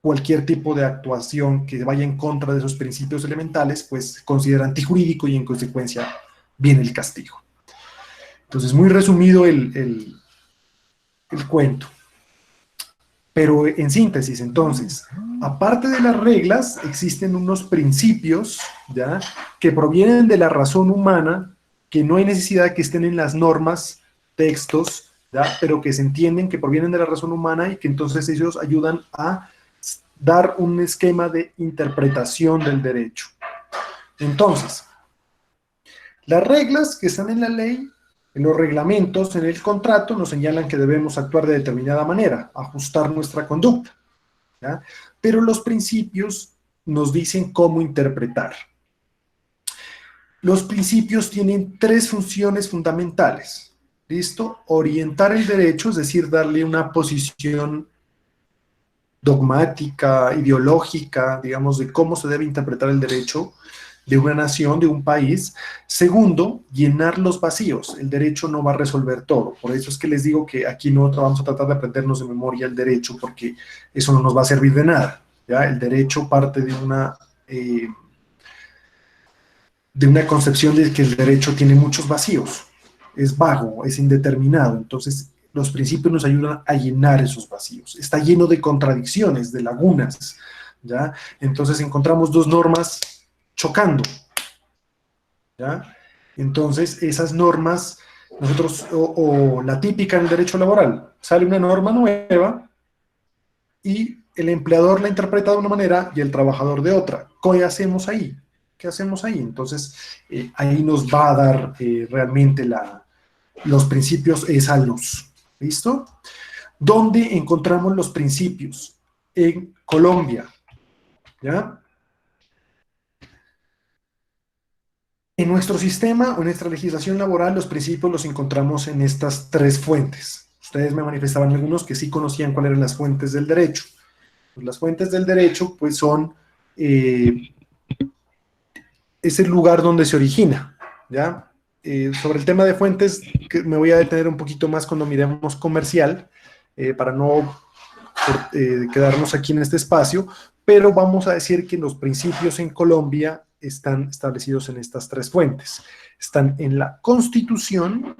cualquier tipo de actuación que vaya en contra de esos principios elementales, pues se considera antijurídico y en consecuencia viene el castigo. Entonces, muy resumido el cuento. Pero en síntesis, entonces, aparte de las reglas, existen unos principios, ¿ya?, que provienen de la razón humana, que no hay necesidad que estén en las normas, textos, ¿ya?, pero que se entienden que provienen de la razón humana y que entonces ellos ayudan a dar un esquema de interpretación del derecho. Entonces, las reglas que están en la ley, en los reglamentos, en el contrato, nos señalan que debemos actuar de determinada manera, ajustar nuestra conducta, ¿ya? Pero los principios nos dicen cómo interpretar. Los principios tienen tres funciones fundamentales. ¿Listo? Orientar el derecho, es decir, darle una posición dogmática, ideológica, digamos, de cómo se debe interpretar el derecho de una nación, de un país. Segundo, llenar los vacíos. El derecho no va a resolver todo. Por eso es que les digo que aquí no vamos a tratar de aprendernos de memoria el derecho, porque eso no nos va a servir de nada, ¿ya? El derecho parte de una concepción de que el derecho tiene muchos vacíos. Es vago, es indeterminado. Entonces, los principios nos ayudan a llenar esos vacíos. Está lleno de contradicciones, de lagunas, ¿ya? Entonces encontramos dos normas chocando, ¿ya? Entonces esas normas, nosotros, o la típica en el derecho laboral, sale una norma nueva y el empleador la interpreta de una manera y el trabajador de otra. ¿Qué hacemos ahí? ¿Qué hacemos ahí? Entonces ahí nos va a dar realmente los principios esa luz. ¿Listo? ¿Dónde encontramos los principios? En Colombia, ¿ya? En nuestro sistema o en nuestra legislación laboral, los principios los encontramos en estas tres fuentes. Ustedes me manifestaban algunos que sí conocían cuáles eran las fuentes del derecho. Pues las fuentes del derecho, pues son, es el lugar donde se origina, ¿ya? Sobre el tema de fuentes, que me voy a detener un poquito más cuando miremos comercial, para no quedarnos aquí en este espacio, pero vamos a decir que los principios en Colombia están establecidos en estas tres fuentes. Están en la Constitución,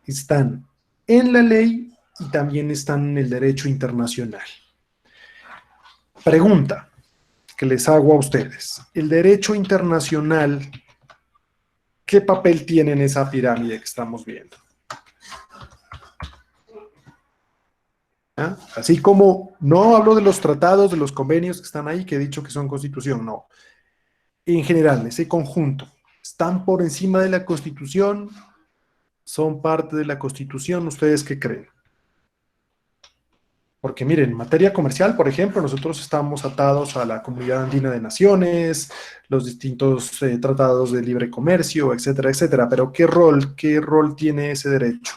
están en la ley y también están en el derecho internacional. Pregunta que les hago a ustedes. ¿El derecho internacional qué papel tiene en esa pirámide que estamos viendo? ¿Ah? Así como no hablo de los tratados, de los convenios que están ahí, que he dicho que son constitución, no. En general, ese conjunto, ¿están por encima de la Constitución? ¿Son parte de la Constitución? ¿Ustedes qué creen? Porque miren, en materia comercial, por ejemplo, nosotros estamos atados a la Comunidad Andina de Naciones, los distintos tratados de libre comercio, etcétera, etcétera. Pero qué rol tiene ese derecho?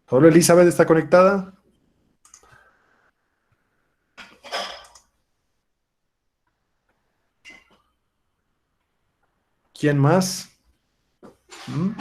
¿Solo Elizabeth está conectada? ¿Quién más? ¿Mm?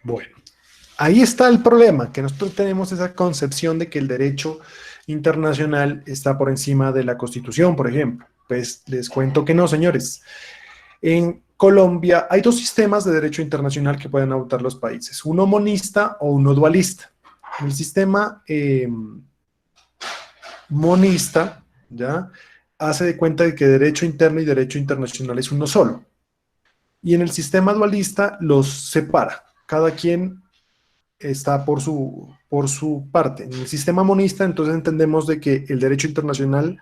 Bueno, ahí está el problema, que nosotros tenemos esa concepción de que el derecho internacional está por encima de la Constitución, por ejemplo. Pues les cuento que no, señores. En Colombia hay dos sistemas de derecho internacional que pueden adoptar los países, uno monista o uno dualista. El sistema monista, ¿ya?, hace de cuenta de que derecho interno y derecho internacional es uno solo. Y en el sistema dualista los separa. Cada quien está por su parte. En el sistema monista, entonces entendemos de que el derecho internacional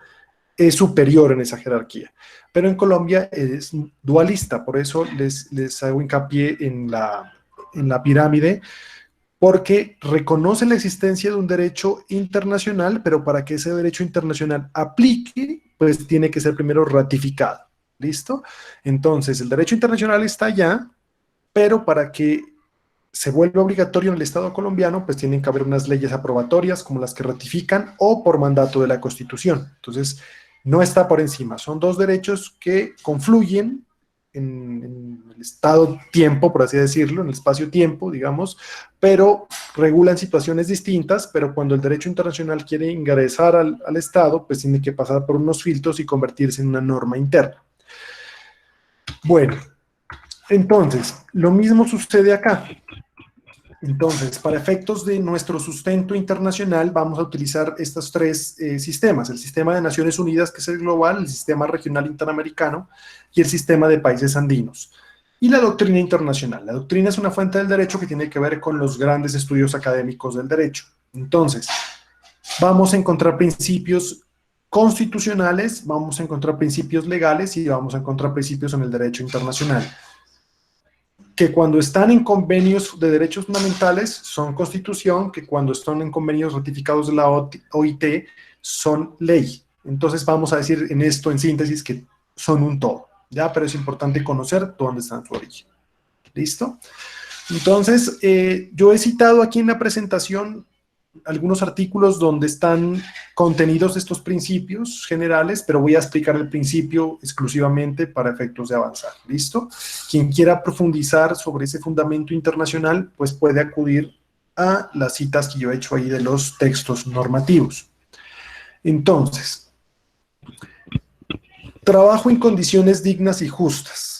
es superior en esa jerarquía. Pero en Colombia es dualista, por eso les hago hincapié en la pirámide, porque reconoce la existencia de un derecho internacional, pero para que ese derecho internacional aplique, pues tiene que ser primero ratificado. ¿Listo? Entonces, el derecho internacional está allá, pero para que se vuelva obligatorio en el Estado colombiano, pues tienen que haber unas leyes aprobatorias como las que ratifican o por mandato de la Constitución. Entonces, no está por encima. Son dos derechos que confluyen en el estado-tiempo, por así decirlo, en el espacio-tiempo, digamos, pero regulan situaciones distintas, pero cuando el derecho internacional quiere ingresar al Estado, pues tiene que pasar por unos filtros y convertirse en una norma interna. Bueno, entonces, lo mismo sucede acá. Entonces, para efectos de nuestro sustento internacional, vamos a utilizar estos tres sistemas: el sistema de Naciones Unidas, que es el global, el sistema regional interamericano y el sistema de países andinos. Y la doctrina internacional. La doctrina es una fuente del derecho que tiene que ver con los grandes estudios académicos del derecho. Entonces, vamos a encontrar principios constitucionales, vamos a encontrar principios legales y vamos a encontrar principios en el derecho internacional, que cuando están en convenios de derechos fundamentales son constitución, que cuando están en convenios ratificados de la OIT son ley. Entonces vamos a decir en esto, en síntesis, que son un todo, ¿ya? Pero es importante conocer dónde está su origen. ¿Listo? Entonces, yo he citado aquí en la presentación algunos artículos donde están contenidos estos principios generales, pero voy a explicar el principio exclusivamente para efectos de avanzar. ¿Listo? Quien quiera profundizar sobre ese fundamento internacional, pues puede acudir a las citas que yo he hecho ahí de los textos normativos. Entonces, trabajo en condiciones dignas y justas.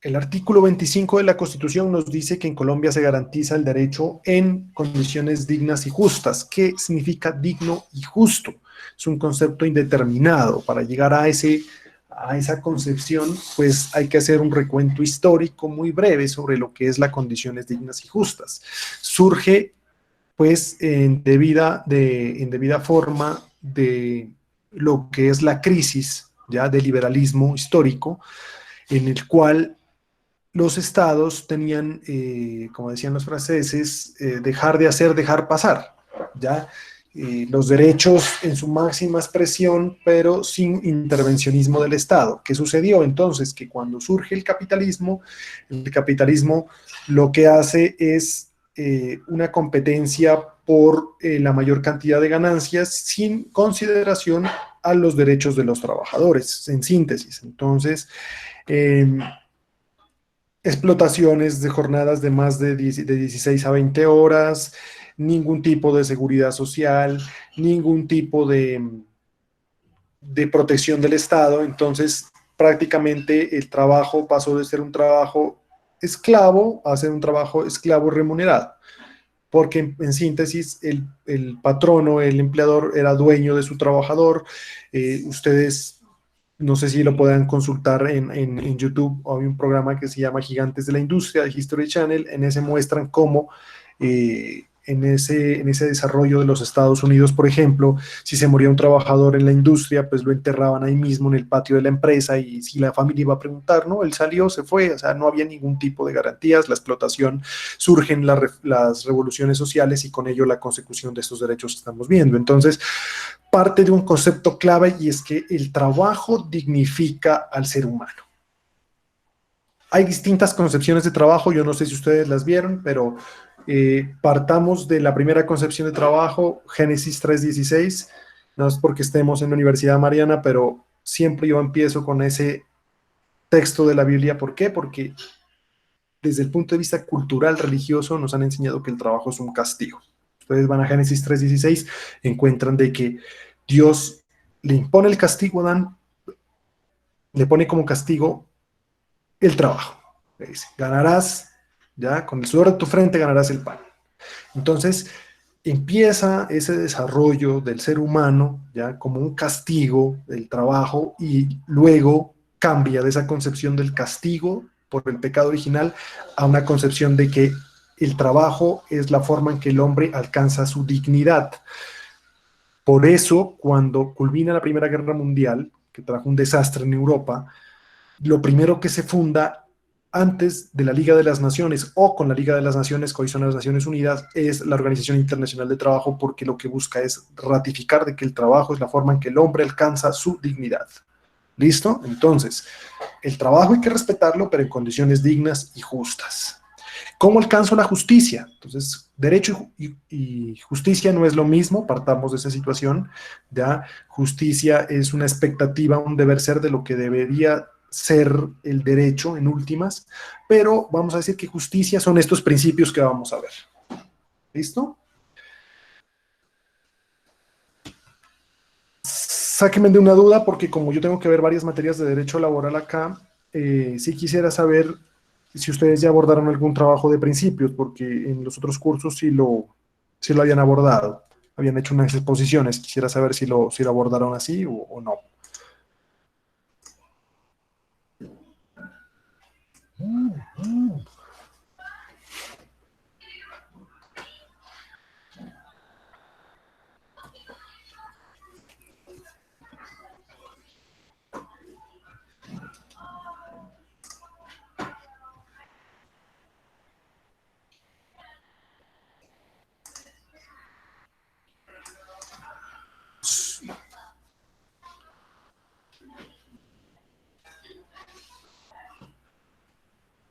El artículo 25 de la Constitución nos dice que en Colombia se garantiza el derecho en condiciones dignas y justas. ¿Qué significa digno y justo? Es un concepto indeterminado. Para llegar a esa concepción, pues hay que hacer un recuento histórico muy breve sobre lo que es las condiciones dignas y justas. Surge, pues, en debida forma de lo que es la crisis, ya, del liberalismo histórico, en el cual los estados tenían, como decían los franceses, dejar de hacer, dejar pasar, ¿ya? Los derechos en su máxima expresión, pero sin intervencionismo del Estado. ¿Qué sucedió entonces? Que cuando surge el capitalismo lo que hace es una competencia por la mayor cantidad de ganancias sin consideración a los derechos de los trabajadores, en síntesis. Entonces, eh, explotaciones de jornadas de más de 16 a 20 horas, ningún tipo de seguridad social, ningún tipo de protección del Estado. Entonces, prácticamente el trabajo pasó de ser un trabajo esclavo a ser un trabajo esclavo remunerado, porque en síntesis el patrono, el empleador era dueño de su trabajador. Ustedes no sé si lo puedan consultar en YouTube. Hay un programa que se llama Gigantes de la Industria de History Channel. En ese muestran cómo en ese desarrollo de los Estados Unidos, por ejemplo, si se moría un trabajador en la industria, pues lo enterraban ahí mismo en el patio de la empresa, y si la familia iba a preguntar, no, él salió, se fue, o sea, no había ningún tipo de garantías. La explotación, surgen las revoluciones sociales y con ello la consecución de estos derechos que estamos viendo. Entonces, parte de un concepto clave, y es que el trabajo dignifica al ser humano. Hay distintas concepciones de trabajo, yo no sé si ustedes las vieron, pero partamos de la primera concepción de trabajo, Génesis 3:16, no es porque estemos en la Universidad Mariana, pero siempre yo empiezo con ese texto de la Biblia. ¿Por qué? Porque desde el punto de vista cultural, religioso, nos han enseñado que el trabajo es un castigo. Ustedes van a Génesis 3:16, encuentran de que Dios le impone el castigo a Adán, le pone como castigo el trabajo. Le dice, ganarás, ya, con el sudor de tu frente ganarás el pan. Entonces, empieza ese desarrollo del ser humano, ya, como un castigo del trabajo, y luego cambia de esa concepción del castigo por el pecado original a una concepción de que el trabajo es la forma en que el hombre alcanza su dignidad. Por eso, cuando culmina la Primera Guerra Mundial, que trajo un desastre en Europa, lo primero que se funda antes de la Liga de las Naciones, o con la Liga de las Naciones, que hoy son las Naciones Unidas, es la Organización Internacional de Trabajo, porque lo que busca es ratificar de que el trabajo es la forma en que el hombre alcanza su dignidad. ¿Listo? Entonces, el trabajo hay que respetarlo, pero en condiciones dignas y justas. ¿Cómo alcanzo la justicia? Entonces, derecho y justicia no es lo mismo, partamos de esa situación. ¿Ya? Justicia es una expectativa, un deber ser de lo que debería ser el derecho en últimas, pero vamos a decir que justicia son estos principios que vamos a ver. ¿Listo? Sáquenme de una duda, porque como yo tengo que ver varias materias de derecho laboral acá, sí quisiera saber si ustedes ya abordaron algún trabajo de principios, porque en los otros cursos sí lo habían abordado, habían hecho unas exposiciones. Quisiera saber si lo abordaron así o no.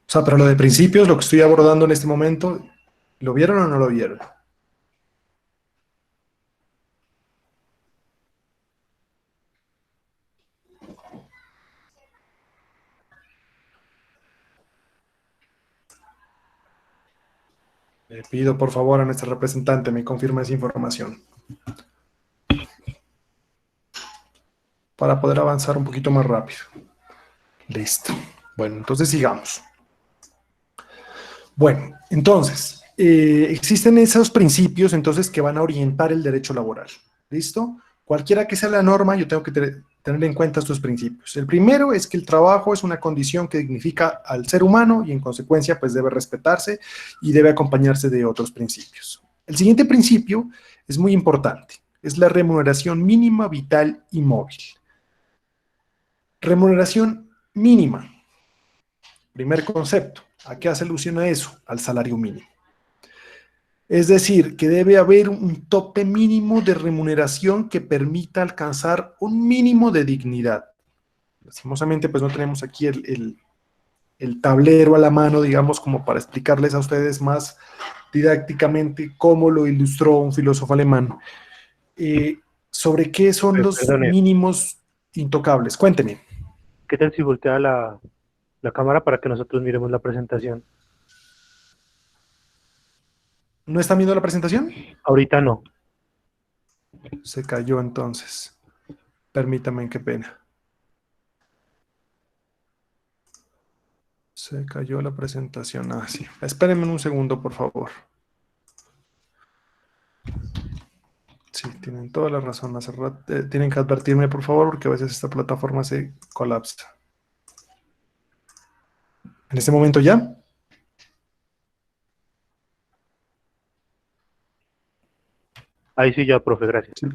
O sea, pero lo de principios, lo que estoy abordando en este momento, ¿lo vieron o no lo vieron? Le pido por favor a nuestra representante me confirme esa información para poder avanzar un poquito más rápido. Listo. Bueno, entonces sigamos. Bueno, entonces, existen esos principios entonces que van a orientar el derecho laboral. ¿Listo? Cualquiera que sea la norma, yo tengo que tener en cuenta estos principios. El primero es que el trabajo es una condición que dignifica al ser humano y en consecuencia pues debe respetarse y debe acompañarse de otros principios. El siguiente principio es muy importante, es la remuneración mínima, vital y móvil. Remuneración mínima. Primer concepto. ¿A qué hace alusión a eso? Al salario mínimo. Es decir, que debe haber un tope mínimo de remuneración que permita alcanzar un mínimo de dignidad. Lastimosamente, pues no tenemos aquí el tablero a la mano, digamos, como para explicarles a ustedes más didácticamente cómo lo ilustró un filósofo alemán. ¿Sobre qué son los Perdone, mínimos intocables? Cuénteme. ¿qué tal si voltea la cámara para que nosotros miremos la presentación? ¿No están viendo la presentación? Ahorita no. Se cayó entonces. Permítame, qué pena. Se cayó la presentación. Ah, sí. Espérenme un segundo, por favor. Sí, tienen toda la razón. Hace rato, tienen que advertirme, por favor, porque a veces esta plataforma se colapsa. ¿En este momento ya? Ahí sí ya, profe, gracias. Sí.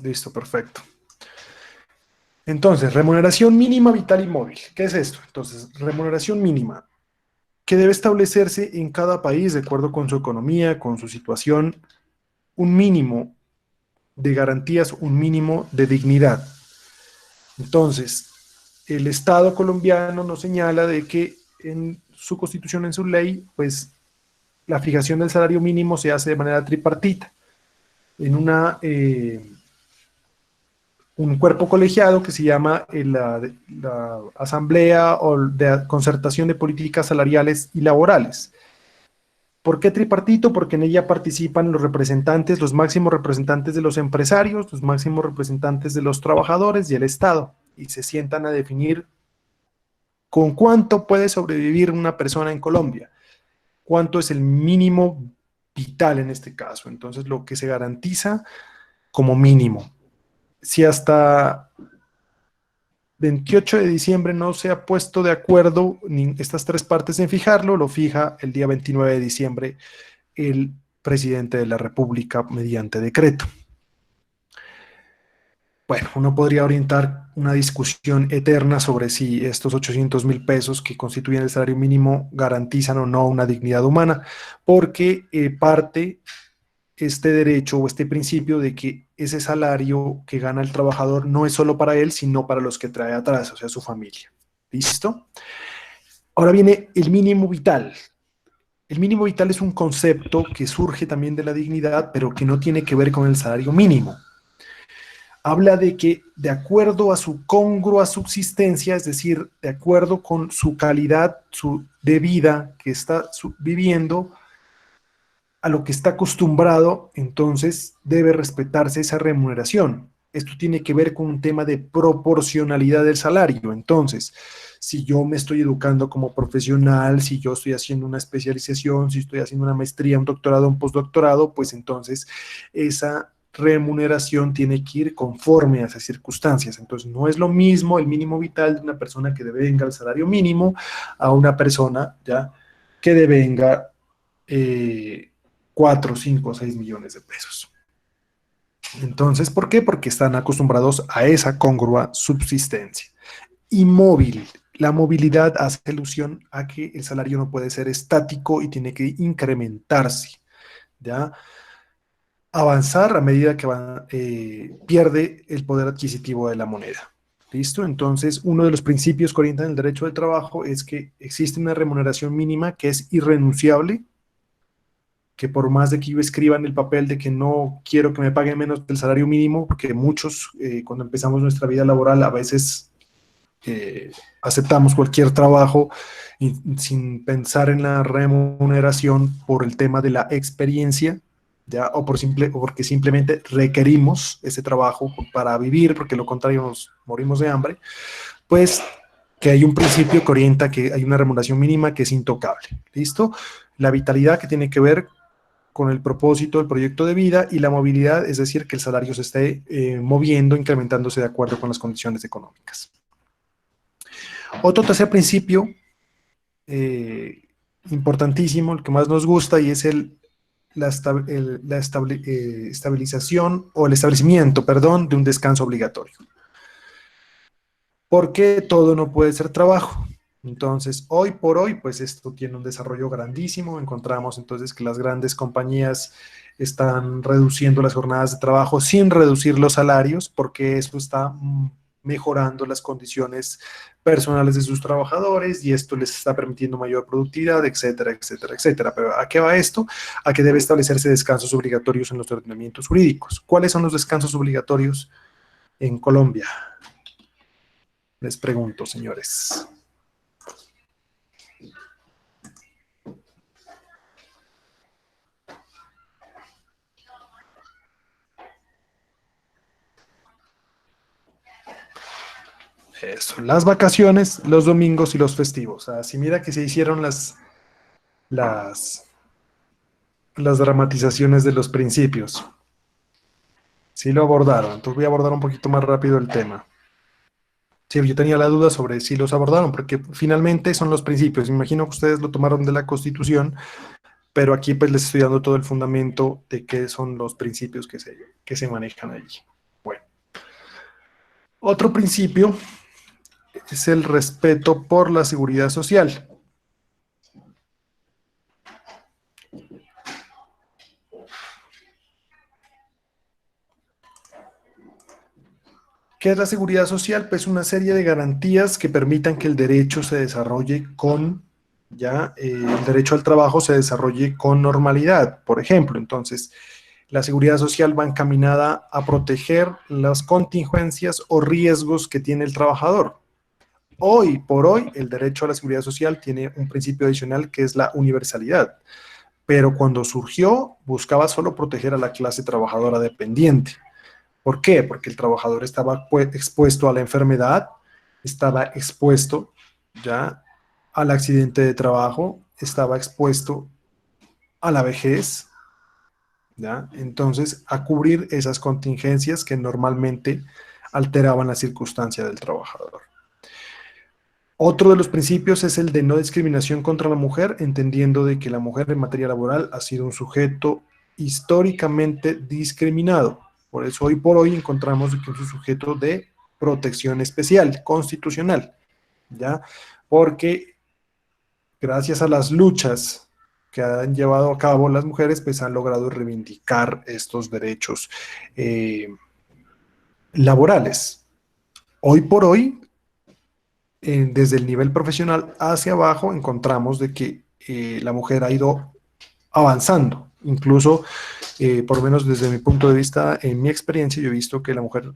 Listo, perfecto. Entonces, remuneración mínima vital y móvil. ¿Qué es esto? Entonces, remuneración mínima, que debe establecerse en cada país de acuerdo con su economía, con su situación, un mínimo de garantías, un mínimo de dignidad. Entonces, el Estado colombiano nos señala de que en su constitución, en su ley, pues la fijación del salario mínimo se hace de manera tripartita, en un cuerpo colegiado que se llama la Asamblea o de Concertación de Políticas Salariales y Laborales. ¿Por qué tripartito? Porque en ella participan los representantes, los máximos representantes de los empresarios, los máximos representantes de los trabajadores y el Estado, y se sientan a definir con cuánto puede sobrevivir una persona en Colombia, cuánto es el mínimo vital en este caso. Entonces, lo que se garantiza como mínimo. Si hasta 28 de diciembre no se ha puesto de acuerdo ni estas tres partes en fijarlo, lo fija el día 29 de diciembre el presidente de la República mediante decreto. Bueno, uno podría orientar una discusión eterna sobre si estos 800.000 pesos que constituyen el salario mínimo garantizan o no una dignidad humana, porque parte este derecho o este principio de que ese salario que gana el trabajador no es solo para él, sino para los que trae atrás, o sea, su familia. ¿Listo? Ahora viene el mínimo vital. El mínimo vital es un concepto que surge también de la dignidad, pero que no tiene que ver con el salario mínimo. Habla de que de acuerdo a su congrua subsistencia, es decir, de acuerdo con su calidad de vida que está viviendo, a lo que está acostumbrado, entonces debe respetarse esa remuneración. Esto tiene que ver con un tema de proporcionalidad del salario. Entonces, si yo me estoy educando como profesional, si yo estoy haciendo una especialización, si estoy haciendo una maestría, un doctorado, un postdoctorado, pues entonces esa remuneración tiene que ir conforme a esas circunstancias. Entonces, no es lo mismo el mínimo vital de una persona que devenga el salario mínimo a una persona ya que devenga 4, 5, 6 millones de pesos. Entonces, ¿por qué? Porque están acostumbrados a esa congrua subsistencia. Y móvil. La movilidad hace alusión a que el salario no puede ser estático y tiene que incrementarse, ¿ya? Avanzar a medida que pierde el poder adquisitivo de la moneda. ¿Listo? Entonces, uno de los principios que orientan el derecho del trabajo es que existe una remuneración mínima que es irrenunciable, que por más de que yo escriba en el papel de que no quiero que me paguen menos del salario mínimo, porque muchos cuando empezamos nuestra vida laboral a veces aceptamos cualquier trabajo sin pensar en la remuneración por el tema de la experiencia, ¿ya? O porque simplemente requerimos ese trabajo para vivir, porque lo contrario nos morimos de hambre, pues que hay un principio que orienta que hay una remuneración mínima que es intocable. ¿Listo? La vitalidad que tiene que ver con el propósito del proyecto de vida y la movilidad, es decir, que el salario se esté moviendo, incrementándose de acuerdo con las condiciones económicas. Otro tercer principio importantísimo, el que más nos gusta, y es la estabilización o el establecimiento, perdón, de un descanso obligatorio. Porque todo no puede ser trabajo. Entonces, hoy por hoy, pues esto tiene un desarrollo grandísimo. Encontramos entonces que las grandes compañías están reduciendo las jornadas de trabajo sin reducir los salarios, porque eso está mejorando las condiciones personales de sus trabajadores y esto les está permitiendo mayor productividad, etcétera, etcétera, etcétera. Pero ¿a qué va esto? A que debe establecerse descansos obligatorios en los ordenamientos jurídicos. ¿Cuáles son los descansos obligatorios en Colombia? Les pregunto, señores. Eso, las vacaciones, los domingos y los festivos. Así mira que se hicieron las, las dramatizaciones de los principios. Sí lo abordaron, entonces voy a abordar un poquito más rápido el tema. Sí, yo tenía la duda sobre si los abordaron, porque finalmente son los principios. Me imagino que ustedes lo tomaron de la Constitución, pero aquí pues les estoy dando todo el fundamento de qué son los principios que se manejan allí. Bueno, otro principio es el respeto por la seguridad social. ¿Qué es la seguridad social? Pues una serie de garantías que permitan que el derecho se desarrolle el derecho al trabajo se desarrolle con normalidad, por ejemplo. Entonces, la seguridad social va encaminada a proteger las contingencias o riesgos que tiene el trabajador. Hoy por hoy, el derecho a la seguridad social tiene un principio adicional que es la universalidad. Pero cuando surgió, buscaba solo proteger a la clase trabajadora dependiente. ¿Por qué? Porque el trabajador estaba expuesto a la enfermedad, estaba expuesto ya al accidente de trabajo, estaba expuesto a la vejez, ¿ya? Entonces, a cubrir esas contingencias que normalmente alteraban la circunstancia del trabajador. Otro de los principios es el de no discriminación contra la mujer, entendiendo de que la mujer en materia laboral ha sido un sujeto históricamente discriminado. Por eso hoy por hoy encontramos que es un sujeto de protección especial, constitucional, ¿ya? Porque gracias a las luchas que han llevado a cabo las mujeres, pues han logrado reivindicar estos derechos laborales. Hoy por hoy, desde el nivel profesional hacia abajo, encontramos de que la mujer ha ido avanzando. Incluso, por lo menos desde mi punto de vista, en mi experiencia, yo he visto que la mujer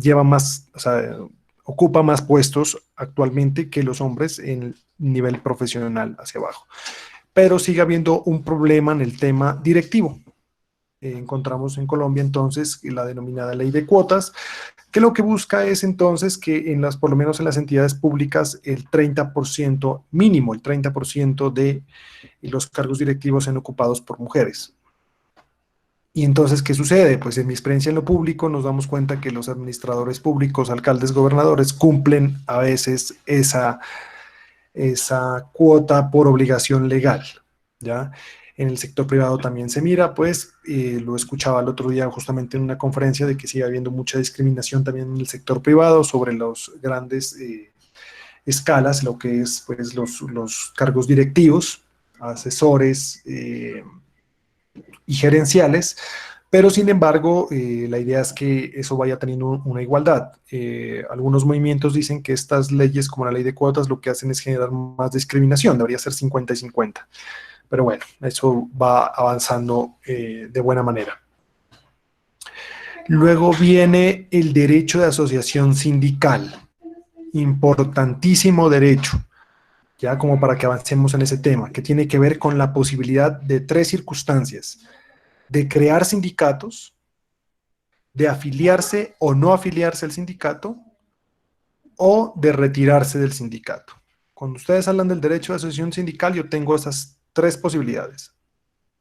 lleva más, o sea, ocupa más puestos actualmente que los hombres en el nivel profesional hacia abajo. Pero sigue habiendo un problema en el tema directivo. Encontramos en Colombia entonces la denominada ley de cuotas, que lo que busca es entonces que por lo menos en las entidades públicas, el 30% mínimo, el 30% de los cargos directivos sean ocupados por mujeres. Y entonces, ¿qué sucede? Pues en mi experiencia en lo público nos damos cuenta que los administradores públicos, alcaldes, gobernadores, cumplen a veces esa cuota por obligación legal, ¿ya? En el sector privado también se mira, pues lo escuchaba el otro día justamente en una conferencia de que sigue habiendo mucha discriminación también en el sector privado sobre los grandes escalas, lo que es pues los cargos directivos, asesores y gerenciales, pero sin embargo la idea es que eso vaya teniendo una igualdad. Algunos movimientos dicen que estas leyes como la ley de cuotas lo que hacen es generar más discriminación, debería ser 50 y 50. Pero bueno, eso va avanzando de buena manera. Luego viene el derecho de asociación sindical. Importantísimo derecho, ya como para que avancemos en ese tema, que tiene que ver con la posibilidad de 3 circunstancias: de crear sindicatos, de afiliarse o no afiliarse al sindicato, o de retirarse del sindicato. Cuando ustedes hablan del derecho de asociación sindical, yo tengo esas 3 posibilidades: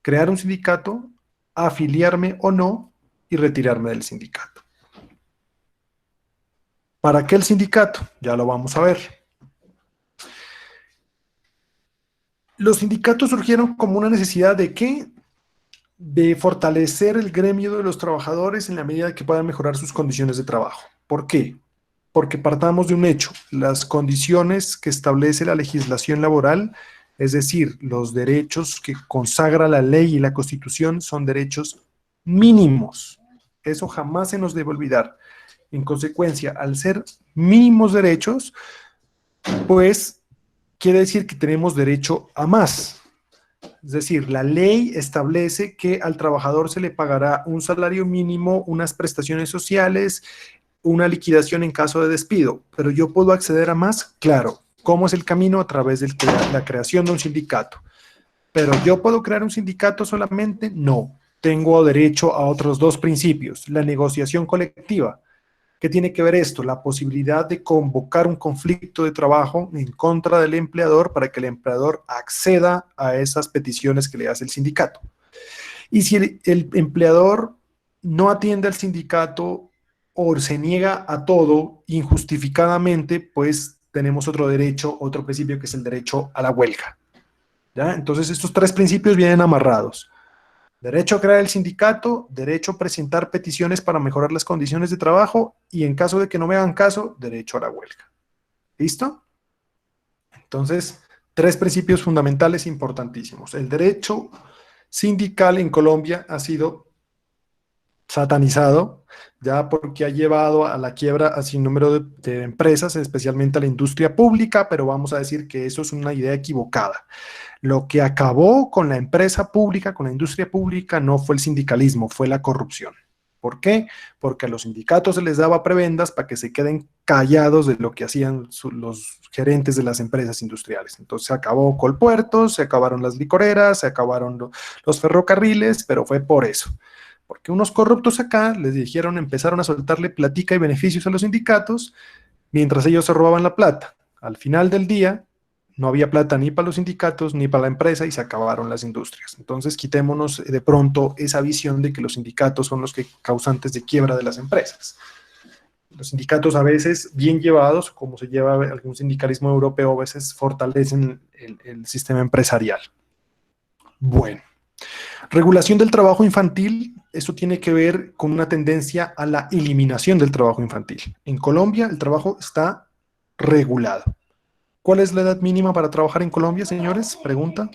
crear un sindicato, afiliarme o no, y retirarme del sindicato. ¿Para qué el sindicato? Ya lo vamos a ver. Los sindicatos surgieron como una necesidad de ¿qué? De fortalecer el gremio de los trabajadores en la medida que puedan mejorar sus condiciones de trabajo. ¿Por qué? Porque partamos de un hecho, las condiciones que establece la legislación laboral, es decir, los derechos que consagra la ley y la Constitución son derechos mínimos. Eso jamás se nos debe olvidar. En consecuencia, al ser mínimos derechos, pues quiere decir que tenemos derecho a más. Es decir, la ley establece que al trabajador se le pagará un salario mínimo, unas prestaciones sociales, una liquidación en caso de despido, pero yo puedo acceder a más, claro. ¿Cómo es el camino? A través de la creación de un sindicato. Pero yo puedo crear un sindicato solamente, no. Tengo derecho a otros dos principios. La negociación colectiva. ¿Qué tiene que ver esto? La posibilidad de convocar un conflicto de trabajo en contra del empleador para que el empleador acceda a esas peticiones que le hace el sindicato. Y si el empleador no atiende al sindicato o se niega a todo injustificadamente, pues tenemos otro derecho, otro principio que es el derecho a la huelga. ¿Ya? Entonces estos tres principios vienen amarrados. Derecho a crear el sindicato, derecho a presentar peticiones para mejorar las condiciones de trabajo y en caso de que no me hagan caso, derecho a la huelga. ¿Listo? Entonces, tres principios fundamentales importantísimos. El derecho sindical en Colombia ha sido satanizado, ya porque ha llevado a la quiebra a sin número de empresas, especialmente a la industria pública, pero vamos a decir que eso es una idea equivocada. Lo que acabó con la empresa pública, con la industria pública, no fue el sindicalismo, fue la corrupción. ¿Por qué? Porque a los sindicatos se les daba prebendas para que se queden callados de lo que hacían los gerentes de las empresas industriales. Entonces se acabó Colpuertos, se acabaron las licoreras, se acabaron los ferrocarriles, pero fue por eso. Porque unos corruptos acá les dijeron, empezaron a soltarle platica y beneficios a los sindicatos, mientras ellos se robaban la plata. Al final del día, no había plata ni para los sindicatos ni para la empresa y se acabaron las industrias. Entonces, quitémonos de pronto esa visión de que los sindicatos son los que causantes de quiebra de las empresas. Los sindicatos a veces, bien llevados, como se lleva algún sindicalismo europeo, a veces fortalecen el sistema empresarial. Bueno. Regulación del trabajo infantil, eso tiene que ver con una tendencia a la eliminación del trabajo infantil. En Colombia el trabajo está regulado. ¿Cuál es la edad mínima para trabajar en Colombia, señores? Pregunta.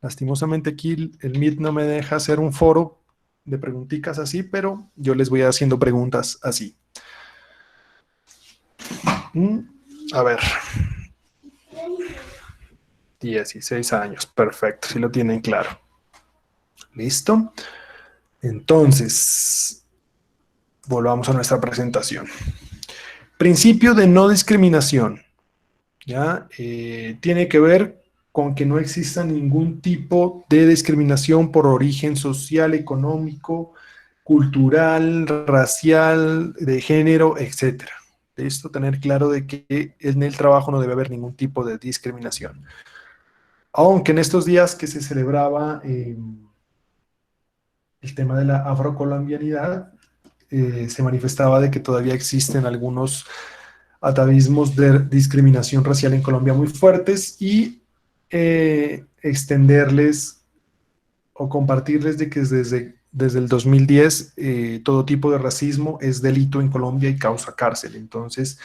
Lastimosamente aquí el Meet no me deja hacer un foro de preguntitas así, pero yo les voy haciendo preguntas así. A ver. 16 años, perfecto, si lo tienen claro. ¿Listo? Entonces, volvamos a nuestra presentación. Principio de no discriminación, ¿ya? Tiene que ver con que no exista ningún tipo de discriminación por origen social, económico, cultural, racial, de género, etcétera. Esto tener claro de que en el trabajo no debe haber ningún tipo de discriminación. Aunque en estos días que se celebraba el tema de la afrocolombianidad, se manifestaba de que todavía existen algunos atavismos de discriminación racial en Colombia muy fuertes y extenderles o compartirles de que desde el 2010 todo tipo de racismo es delito en Colombia y causa cárcel. Entonces,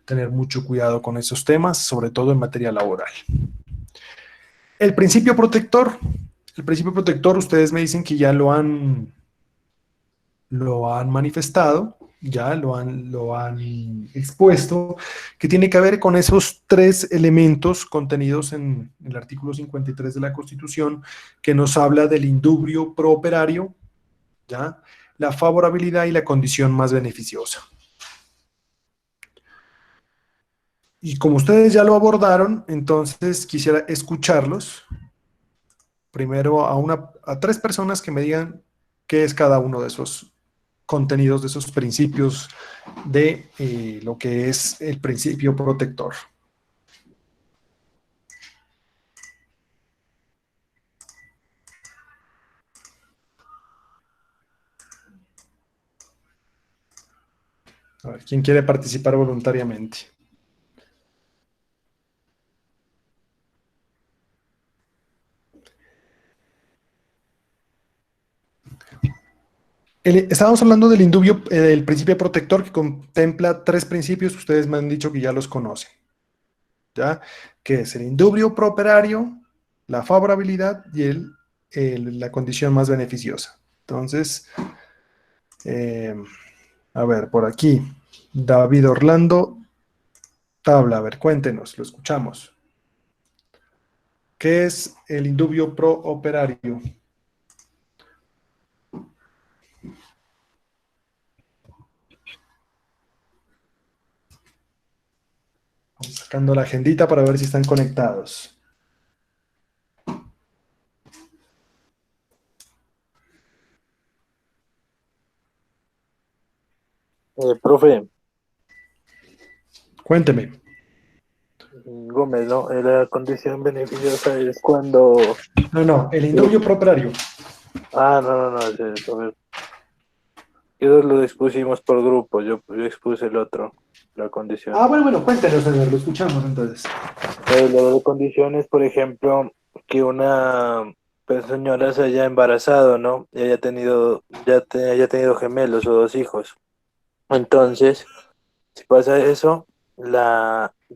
tener mucho cuidado con esos temas, sobre todo en materia laboral. El principio protector. El principio protector, ustedes me dicen que ya lo han manifestado, ya lo han expuesto, que tiene que ver con esos tres elementos contenidos en el artículo 53 de la Constitución, que nos habla del indubrio prooperario, ya, la favorabilidad y la condición más beneficiosa. Y como ustedes ya lo abordaron, entonces quisiera escucharlos. Primero a tres personas que me digan qué es cada uno de esos contenidos, de esos principios de lo que es el principio protector. A ver, ¿quién quiere participar voluntariamente? Estábamos hablando del indubio, del principio protector que contempla tres principios, ustedes me han dicho que ya los conocen, ¿ya? Que es el indubio prooperario, la favorabilidad y la condición más beneficiosa. Entonces, eh, a ver, por aquí, David Orlando Tabla, a ver, cuéntenos, lo escuchamos. ¿Qué es el indubio prooperario? Vamos sacando la agendita para ver si están conectados. Profe, Cuénteme. Gómez, ¿no? La condición beneficiosa es cuando... No, el indubio prooperario. No, a ver, eso lo expusimos por grupo, yo expuse el otro, la condición. Bueno, cuéntenos, señor, lo escuchamos entonces. Lo de condiciones, por ejemplo, que una señora se haya embarazado, ¿no? Y haya tenido gemelos o dos hijos. Entonces, si pasa eso,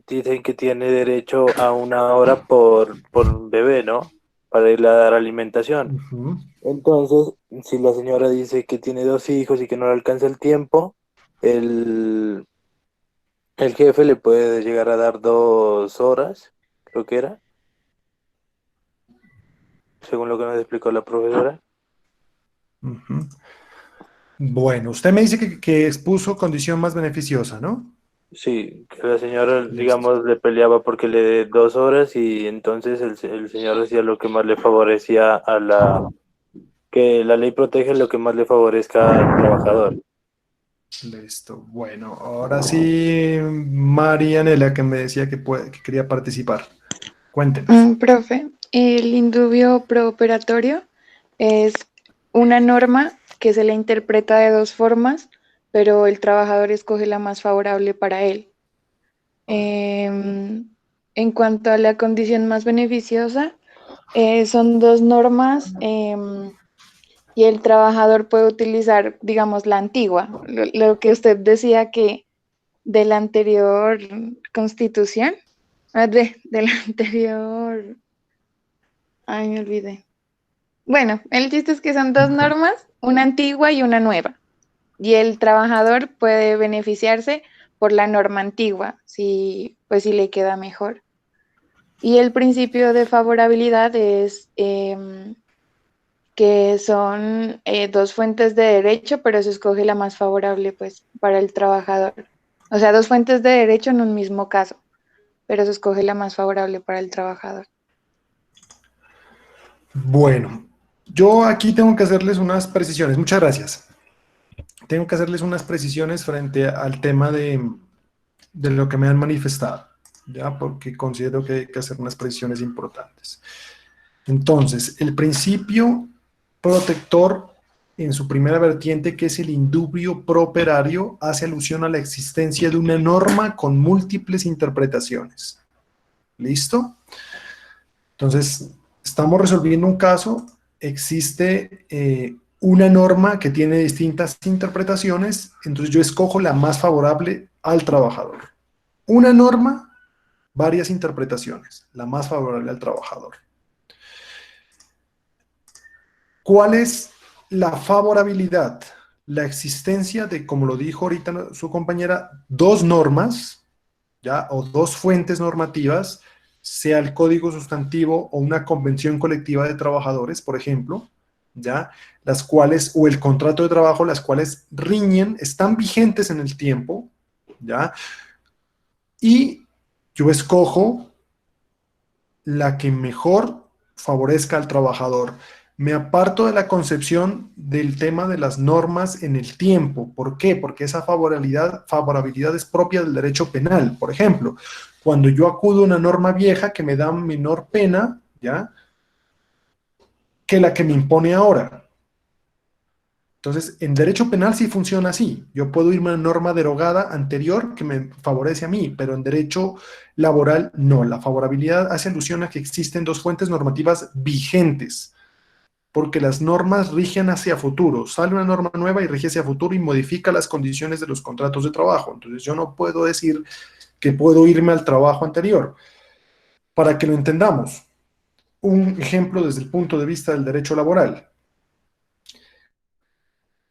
dicen que tiene derecho a una hora por bebé, ¿no? Para irle a dar alimentación. Ujú. Entonces, si la señora dice que tiene dos hijos y que no le alcanza el tiempo, el, el jefe le puede llegar a dar 2 horas, creo que era, según lo que nos explicó la profesora. Ujú. Bueno, usted me dice que expuso condición más beneficiosa, ¿no? Sí, que la señora, Listo. digamos, le peleaba porque le dé 2 horas y entonces el señor hacía lo que más le favorecía que la ley protege lo que más le favorezca al trabajador. Listo. Bueno, ahora sí, Marianela, que me decía que quería participar. Cuéntenos. Profe, el indubio prooperatorio es una norma que se le interpreta de dos formas, pero el trabajador escoge la más favorable para él. En cuanto a la condición más beneficiosa, son dos normas y el trabajador puede utilizar, digamos, la antigua, lo que usted decía que de la anterior constitución, de la anterior, ay, me olvidé. Bueno, el chiste es que son dos normas, una antigua y una nueva, y el trabajador puede beneficiarse por la norma antigua, si, pues, si le queda mejor. Y el principio de favorabilidad es que son dos fuentes de derecho, pero se escoge la más favorable, pues, para el trabajador. O sea, dos fuentes de derecho en un mismo caso, pero se escoge la más favorable para el trabajador. Bueno, yo aquí tengo que hacerles unas precisiones. Muchas gracias. Tengo que hacerles unas precisiones frente al tema de lo que me han manifestado, ¿ya? Porque considero que hay que hacer unas precisiones importantes. Entonces, el principio protector en su primera vertiente, que es el indubio prooperario, hace alusión a la existencia de una norma con múltiples interpretaciones. ¿Listo? Entonces, estamos resolviendo un caso, existe una norma que tiene distintas interpretaciones, entonces yo escojo la más favorable al trabajador. Una norma, varias interpretaciones, la más favorable al trabajador. ¿Cuál es la favorabilidad? La existencia de, como lo dijo ahorita su compañera, dos normas, ¿ya? O dos fuentes normativas, sea el código sustantivo o una convención colectiva de trabajadores, por ejemplo, ¿ya? Las cuales, o el contrato de trabajo, las cuales riñen, están vigentes en el tiempo, ¿ya? Y yo escojo la que mejor favorezca al trabajador. Me aparto de la concepción del tema de las normas en el tiempo. ¿Por qué? Porque esa favorabilidad es propia del derecho penal. Por ejemplo, cuando yo acudo a una norma vieja que me da menor pena, ¿ya? Que la que me impone ahora. Entonces, en derecho penal sí funciona así. Yo puedo irme a una norma derogada anterior que me favorece a mí, pero en derecho laboral no. La favorabilidad hace alusión a que existen dos fuentes normativas vigentes. porque las normas rigen hacia futuro. Sale una norma nueva y rige hacia futuro y modifica las condiciones de los contratos de trabajo. Entonces yo no puedo decir que puedo irme al trabajo anterior. Para que lo entendamos, un ejemplo desde el punto de vista del derecho laboral.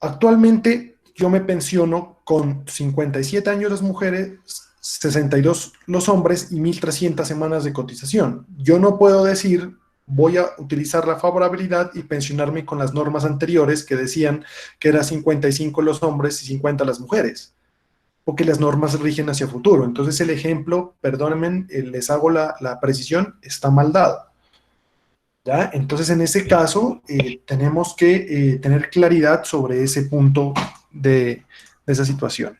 Actualmente yo me pensiono con 57 años las mujeres, 62 los hombres y 1.300 semanas de cotización. Yo no puedo decir voy a utilizar la favorabilidad y pensionarme con las normas anteriores que decían que era 55 los hombres y 50 las mujeres, porque las normas rigen hacia futuro. Entonces el ejemplo, perdónenme, les hago la precisión, está mal dado. ¿Ya? Entonces, en ese caso, tenemos que tener claridad sobre ese punto de esa situación.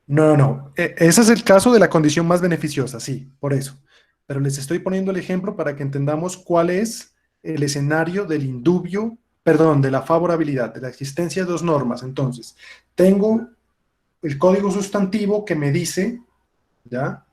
No. Ese es el caso de la condición más beneficiosa, sí, por eso. Pero les estoy poniendo el ejemplo para que entendamos cuál es el escenario del indubio, perdón, de la favorabilidad, de la existencia de dos normas. Entonces, tengo el código sustantivo que me dice, ¿ya?,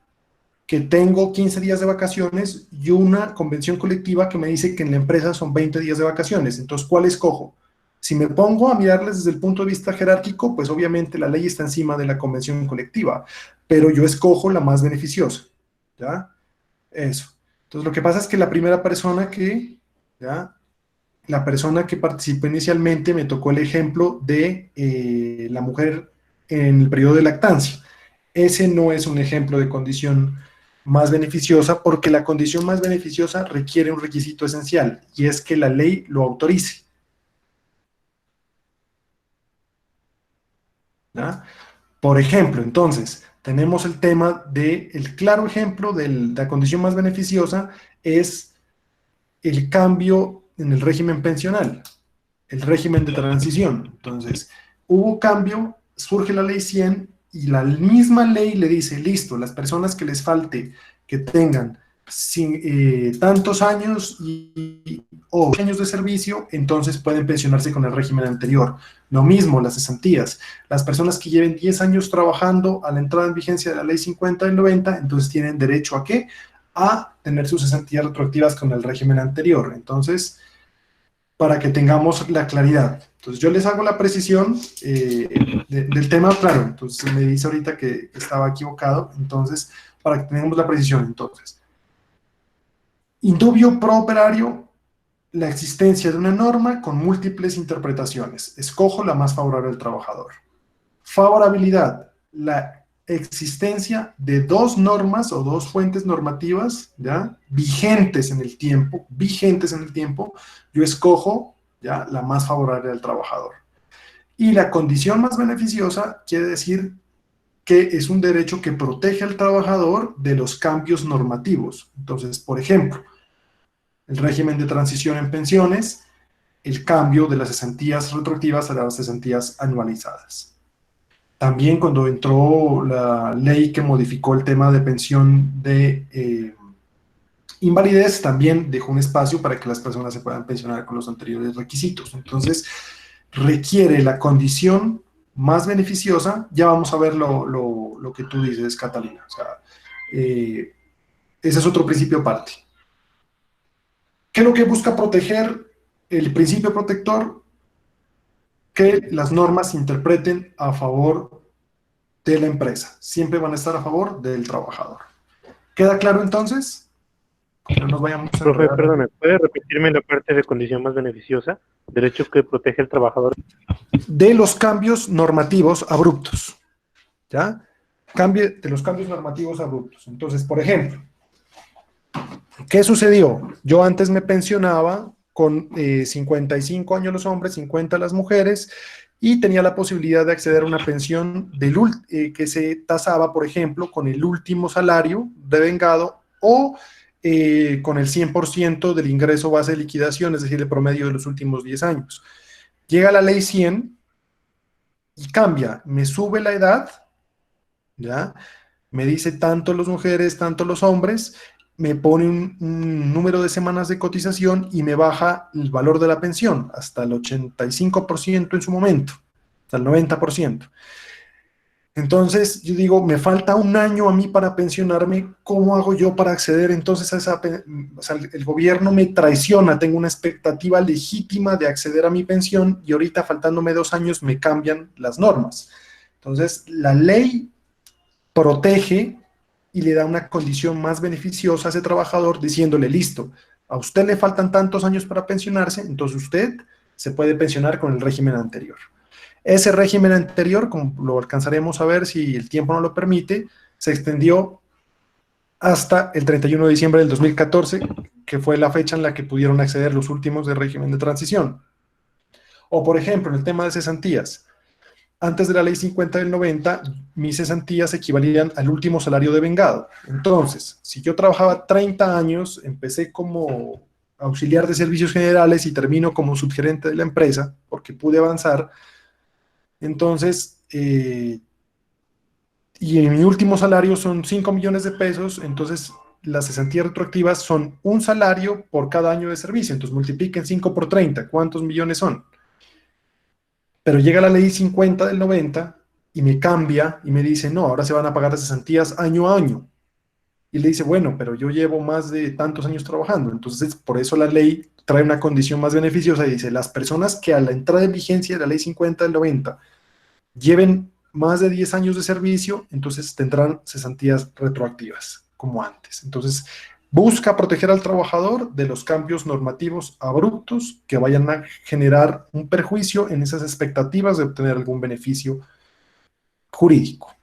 que tengo 15 días de vacaciones y una convención colectiva que me dice que en la empresa son 20 días de vacaciones. Entonces, ¿cuál escojo? Si me pongo a mirarles desde el punto de vista jerárquico, pues obviamente la ley está encima de la convención colectiva, pero yo escojo la más beneficiosa, ¿ya? Eso. Entonces, lo que pasa es que la primera persona que, ¿ya?, la persona que participó inicialmente me tocó el ejemplo de la mujer en el periodo de lactancia. Ese no es un ejemplo de condición más beneficiosa porque la condición más beneficiosa requiere un requisito esencial y es que la ley lo autorice. ¿Ya? Por ejemplo, entonces, tenemos el tema el claro ejemplo de la condición más beneficiosa es el cambio en el régimen pensional, el régimen de transición. Entonces, hubo cambio, surge la ley 100 y la misma ley le dice, listo, las personas que les falte, que tengan tantos años o años de servicio, entonces pueden pensionarse con el régimen anterior. Lo mismo, las cesantías. Las personas que lleven 10 años trabajando a la entrada en vigencia de la ley 50 del 90, entonces tienen derecho ¿a qué? A tener sus cesantías retroactivas con el régimen anterior. Entonces, para que tengamos la claridad. Entonces, yo les hago la precisión del tema, claro, entonces me dice ahorita que estaba equivocado, entonces, para que tengamos la precisión, entonces. Indubio pro operario, la existencia de una norma con múltiples interpretaciones. Escojo la más favorable al trabajador. Favorabilidad, la existencia de dos normas o dos fuentes normativas, ¿ya?, vigentes en el tiempo, yo escojo, ¿ya?, la más favorable al trabajador. Y la condición más beneficiosa quiere decir que es un derecho que protege al trabajador de los cambios normativos. Entonces, por ejemplo, el régimen de transición en pensiones, el cambio de las cesantías retroactivas a las cesantías anualizadas. También cuando entró la ley que modificó el tema de pensión de invalidez, también dejó un espacio para que las personas se puedan pensionar con los anteriores requisitos. Entonces, requiere la condición más beneficiosa. Ya vamos a ver lo que tú dices, Catalina. O sea, ese es otro principio aparte. ¿Qué es lo que busca proteger el principio protector? Que las normas se interpreten a favor de la empresa. Siempre van a estar a favor del trabajador. ¿Queda claro entonces? No nos vayamos a Profe, enredar. perdone, ¿puede repetirme la parte de condición más beneficiosa? Derecho que protege al trabajador. De los cambios normativos abruptos. ¿Ya? De los cambios normativos abruptos. Entonces, por ejemplo, ¿qué sucedió? Yo antes me pensionaba con 55 años los hombres, 50 las mujeres, y tenía la posibilidad de acceder a una pensión que se tasaba, por ejemplo, con el último salario devengado o con el 100% del ingreso base de liquidación, es decir, el promedio de los últimos 10 años. Llega la ley 100 y cambia, me sube la edad, ¿ya? Me dice tanto las mujeres, tanto los hombres, me pone un número de semanas de cotización y me baja el valor de la pensión hasta el 85% en su momento, hasta el 90%. Entonces, yo digo, me falta un año a mí para pensionarme, ¿cómo hago yo para acceder entonces a o sea, el gobierno me traiciona, tengo una expectativa legítima de acceder a mi pensión y ahorita faltándome 2 años me cambian las normas. Entonces, la ley protege y le da una condición más beneficiosa a ese trabajador diciéndole, listo, a usted le faltan tantos años para pensionarse, entonces usted se puede pensionar con el régimen anterior. Ese régimen anterior, como lo alcanzaremos a ver si el tiempo no lo permite, se extendió hasta el 31 de diciembre del 2014, que fue la fecha en la que pudieron acceder los últimos del régimen de transición. O, por ejemplo, en el tema de cesantías, antes de la ley 50 del 90, mis cesantías equivalían al último salario de vengado. Entonces, si yo trabajaba 30 años, empecé como auxiliar de servicios generales y termino como subgerente de la empresa, porque pude avanzar, entonces, y en mi último salario son 5 millones de pesos, entonces las cesantías retroactivas son un salario por cada año de servicio, entonces multipliquen 5 por 30, ¿cuántos millones son? Pero llega la ley 50 del 90 y me cambia y me dice, no, ahora se van a pagar las cesantías año a año. Y le dice, bueno, pero yo llevo más de tantos años trabajando. Entonces, por eso la ley trae una condición más beneficiosa y dice, las personas que a la entrada en vigencia de la ley 50 del 90 lleven más de 10 años de servicio, entonces tendrán cesantías retroactivas, como antes. Entonces, busca proteger al trabajador de los cambios normativos abruptos que vayan a generar un perjuicio en esas expectativas de obtener algún beneficio jurídico.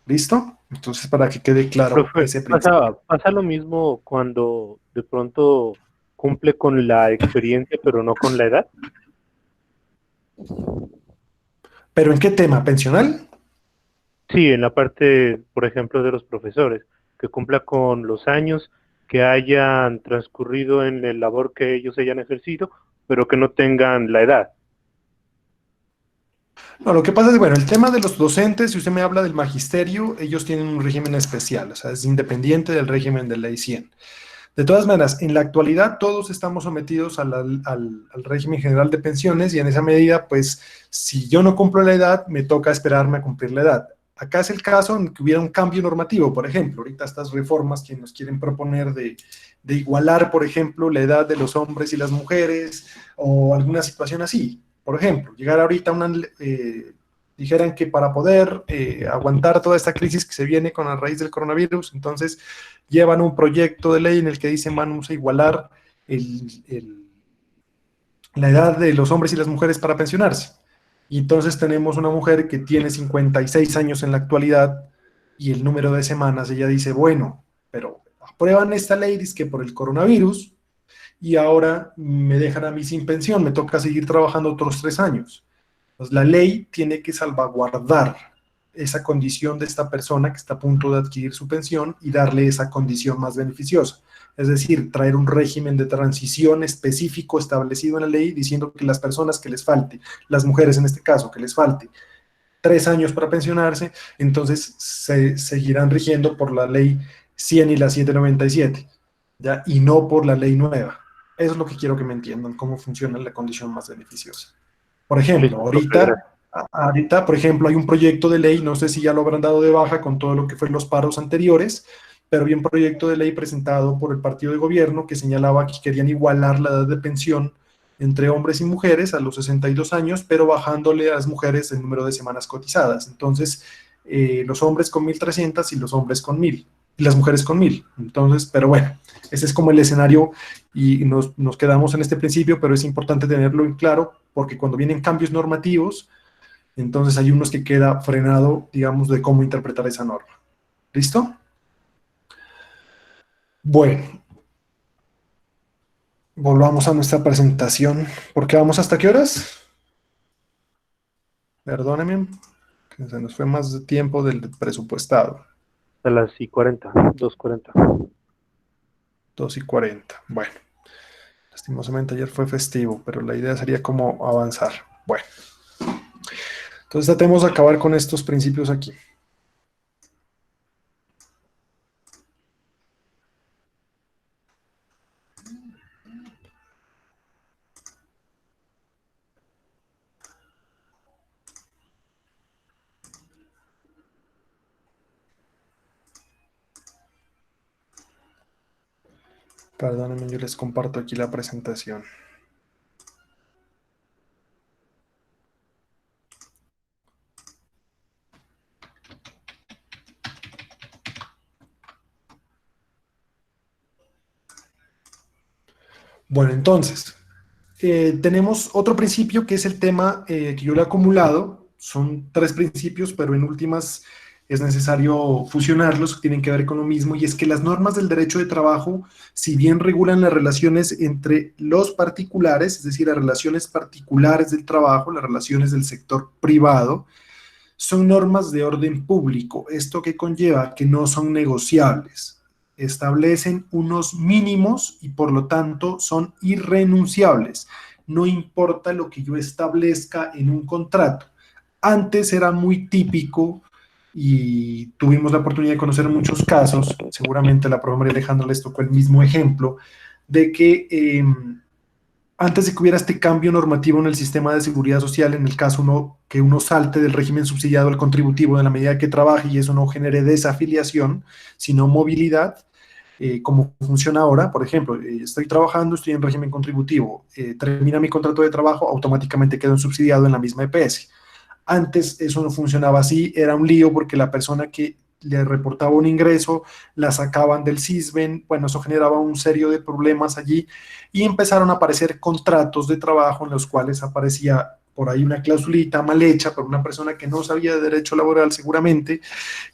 ¿Listo? Entonces, para que quede claro Profe, ese principio. pasa lo mismo cuando de pronto cumple con la experiencia, pero no con la edad. ¿Pero en qué tema? ¿Pensional? Sí, en la parte, por ejemplo, de los profesores, que cumpla con los años que hayan transcurrido en el labor que ellos hayan ejercido, pero que no tengan la edad. No, lo que pasa es, bueno, el tema de los docentes, si usted me habla del magisterio, ellos tienen un régimen especial, o sea, es independiente del régimen de ley 100. De todas maneras, en la actualidad todos estamos sometidos al régimen general de pensiones y en esa medida, pues, si yo no cumplo la edad, me toca esperarme a cumplir la edad. Acá es el caso en que hubiera un cambio normativo, por ejemplo, ahorita estas reformas que nos quieren proponer de igualar, por ejemplo, la edad de los hombres y las mujeres o alguna situación así. Por ejemplo, llegar ahorita a una, dijeran que para poder aguantar toda esta crisis que se viene con la raíz del coronavirus, entonces llevan un proyecto de ley en el que dicen vamos a igualar el, el, la edad de los hombres y las mujeres para pensionarse. Y entonces tenemos una mujer que tiene 56 años en la actualidad y el número de semanas, ella dice, bueno, pero aprueban esta ley dice que por el coronavirus y ahora me dejan a mí sin pensión, me toca seguir trabajando otros 3 años. Pues la ley tiene que salvaguardar esa condición de esta persona que está a punto de adquirir su pensión y darle esa condición más beneficiosa. Es decir, traer un régimen de transición específico establecido en la ley diciendo que las personas que les falte, las mujeres en este caso, que les falte 3 años para pensionarse, entonces se seguirán rigiendo por la ley 100 y la 797, ¿ya? Y no por la ley nueva. Eso es lo que quiero que me entiendan, cómo funciona la condición más beneficiosa. Por ejemplo, Listo, profe, gracias. ahorita, por ejemplo, hay un proyecto de ley, no sé si ya lo habrán dado de baja con todo lo que fue los paros anteriores, pero había un proyecto de ley presentado por el partido de gobierno que señalaba que querían igualar la edad de pensión entre hombres y mujeres a los 62 años, pero bajándole a las mujeres el número de semanas cotizadas. Entonces, los hombres con 1.300 y los hombres con 1.000, y las mujeres con 1.000. Entonces, pero bueno, ese es como el escenario y nos quedamos en este principio, pero es importante tenerlo en claro porque cuando vienen cambios normativos, entonces hay unos que queda frenado, digamos, de cómo interpretar esa norma. ¿Listo? Bueno, volvamos a nuestra presentación. ¿Por qué vamos hasta qué horas? Perdónenme, que se nos fue más de tiempo del presupuestado. A las y 40, 2:40. 2:40. Bueno, lastimosamente ayer fue festivo, pero la idea sería cómo avanzar. Bueno, entonces tratemos de acabar con estos principios aquí. Perdónenme, yo les comparto aquí la presentación. Bueno, entonces, tenemos otro principio que es el tema que yo le he acumulado. Son tres principios, pero en últimas es necesario fusionarlos, que tienen que ver con lo mismo, y es que las normas del derecho de trabajo, si bien regulan las relaciones entre los particulares, es decir, las relaciones particulares del trabajo, las relaciones del sector privado, son normas de orden público. Esto que conlleva que no son negociables. Establecen unos mínimos y por lo tanto son irrenunciables. No importa lo que yo establezca en un contrato. Antes era muy típico y tuvimos la oportunidad de conocer muchos casos, seguramente la profesora María Alejandra les tocó el mismo ejemplo, de que antes de que hubiera este cambio normativo en el sistema de seguridad social, en el caso que uno salte del régimen subsidiado al contributivo en la medida que trabaje y eso no genere desafiliación, sino movilidad, como funciona ahora, por ejemplo, estoy trabajando, estoy en régimen contributivo, termina mi contrato de trabajo, automáticamente quedo subsidiado en la misma EPS. Antes eso no funcionaba así, era un lío porque la persona que le reportaba un ingreso, la sacaban del CISBEN, bueno, eso generaba un serio de problemas allí y empezaron a aparecer contratos de trabajo en los cuales aparecía por ahí una clausulita mal hecha por una persona que no sabía de derecho laboral seguramente,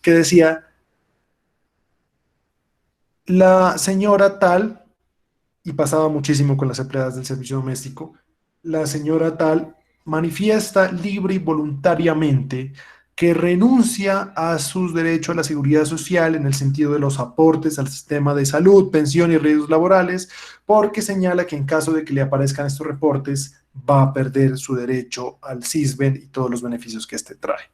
que decía, la señora tal, y pasaba muchísimo con las empleadas del servicio doméstico, la señora tal manifiesta libre y voluntariamente que renuncia a sus derechos a la seguridad social en el sentido de los aportes al sistema de salud, pensión y riesgos laborales, porque señala que en caso de que le aparezcan estos reportes va a perder su derecho al CISBEN y todos los beneficios que este trae.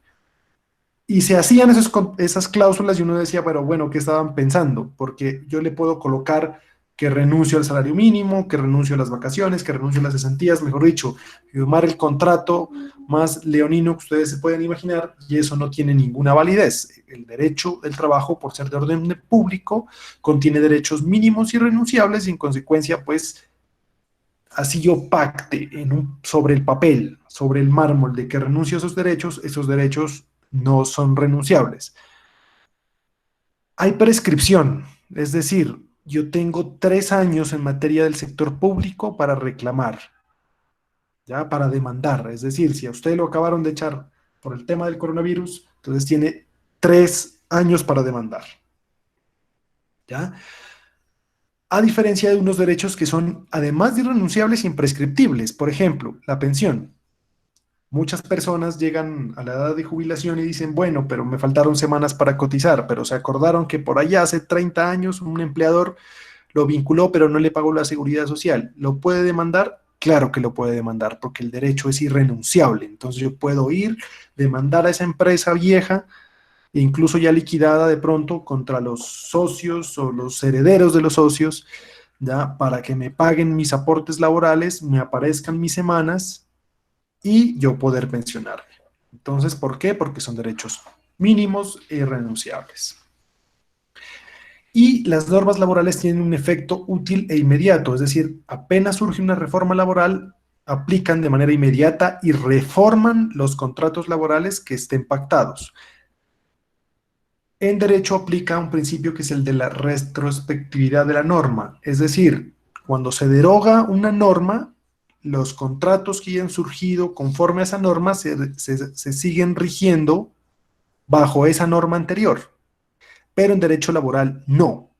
Y se hacían esas cláusulas y uno decía, pero bueno, ¿qué estaban pensando? Porque yo le puedo colocar que renuncio al salario mínimo, que renuncio a las vacaciones, que renuncio a las cesantías, mejor dicho, firmar el contrato más leonino que ustedes se pueden imaginar, y eso no tiene ninguna validez. El derecho del trabajo, por ser de orden público, contiene derechos mínimos irrenunciables y en consecuencia, pues, así yo pacte sobre el papel, sobre el mármol de que renuncio a esos derechos no son renunciables. Hay prescripción, es decir, yo tengo 3 años en materia del sector público para reclamar, ya para demandar. Es decir, si a usted lo acabaron de echar por el tema del coronavirus, entonces tiene 3 años para demandar. ¿Ya? A diferencia de unos derechos que son, además de irrenunciables, imprescriptibles. Por ejemplo, la pensión. Muchas personas llegan a la edad de jubilación y dicen, bueno, pero me faltaron semanas para cotizar, pero se acordaron que por allá hace 30 años un empleador lo vinculó, pero no le pagó la seguridad social. ¿Lo puede demandar? Claro que lo puede demandar, porque el derecho es irrenunciable. Entonces yo puedo ir, demandar a esa empresa vieja, e incluso ya liquidada de pronto, contra los socios o los herederos de los socios, ¿ya? Para que me paguen mis aportes laborales, me aparezcan mis semanas y yo poder pensionarme. Entonces, ¿por qué? Porque son derechos mínimos e irrenunciables. Y las normas laborales tienen un efecto útil e inmediato, es decir, apenas surge una reforma laboral, aplican de manera inmediata y reforman los contratos laborales que estén pactados. En derecho aplica un principio que es el de la retrospectividad de la norma, es decir, cuando se deroga una norma, los contratos que hayan surgido conforme a esa norma se siguen rigiendo bajo esa norma anterior, pero en derecho laboral no.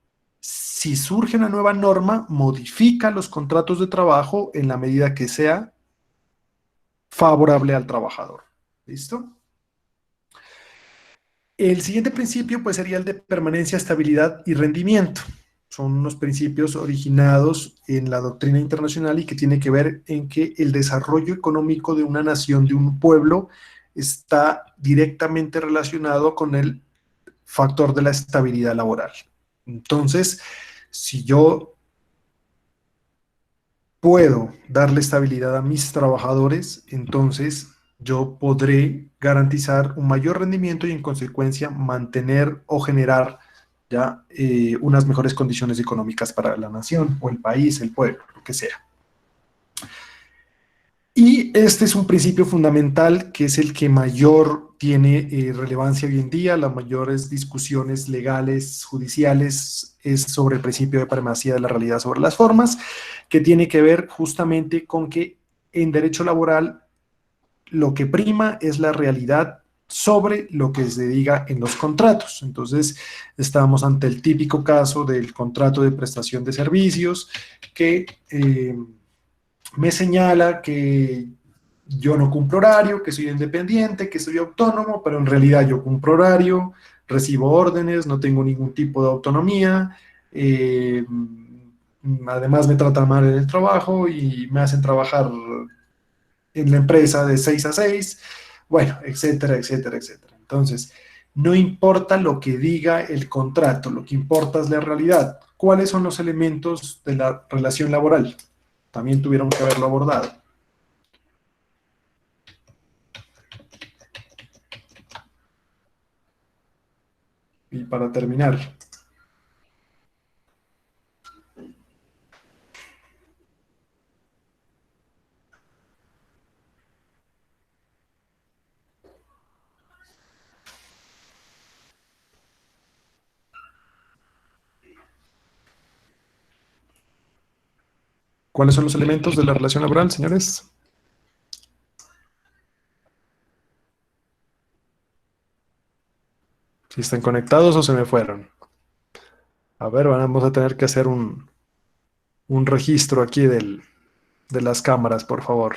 Si surge una nueva norma, modifica los contratos de trabajo en la medida que sea favorable al trabajador. ¿Listo? El siguiente principio pues sería el de permanencia, estabilidad y rendimiento. Son unos principios originados en la doctrina internacional y que tiene que ver en que el desarrollo económico de una nación, de un pueblo, está directamente relacionado con el factor de la estabilidad laboral. Entonces, si yo puedo darle estabilidad a mis trabajadores, entonces yo podré garantizar un mayor rendimiento y en consecuencia mantener o generar ¿ya? Unas mejores condiciones económicas para la nación o el país, el pueblo, lo que sea. Y este es un principio fundamental que es el que mayor tiene relevancia hoy en día. Las mayores discusiones legales, judiciales, es sobre el principio de primacía de la realidad sobre las formas, que tiene que ver justamente con que en derecho laboral lo que prima es la realidad sobre lo que se diga en los contratos. Entonces, estamos ante el típico caso del contrato de prestación de servicios que me señala que yo no cumplo horario, que soy independiente, que soy autónomo, pero en realidad yo cumplo horario, recibo órdenes, no tengo ningún tipo de autonomía, además me tratan mal en el trabajo y me hacen trabajar en la empresa de 6 a 6, bueno, etcétera, etcétera, etcétera. Entonces, no importa lo que diga el contrato, lo que importa es la realidad. ¿Cuáles son los elementos de la relación laboral? También tuvieron que haberlo abordado. Y para terminar, ¿cuáles son los elementos de la relación laboral, señores? Si están conectados o se me fueron. A ver, vamos a tener que hacer un registro aquí de las cámaras, por favor.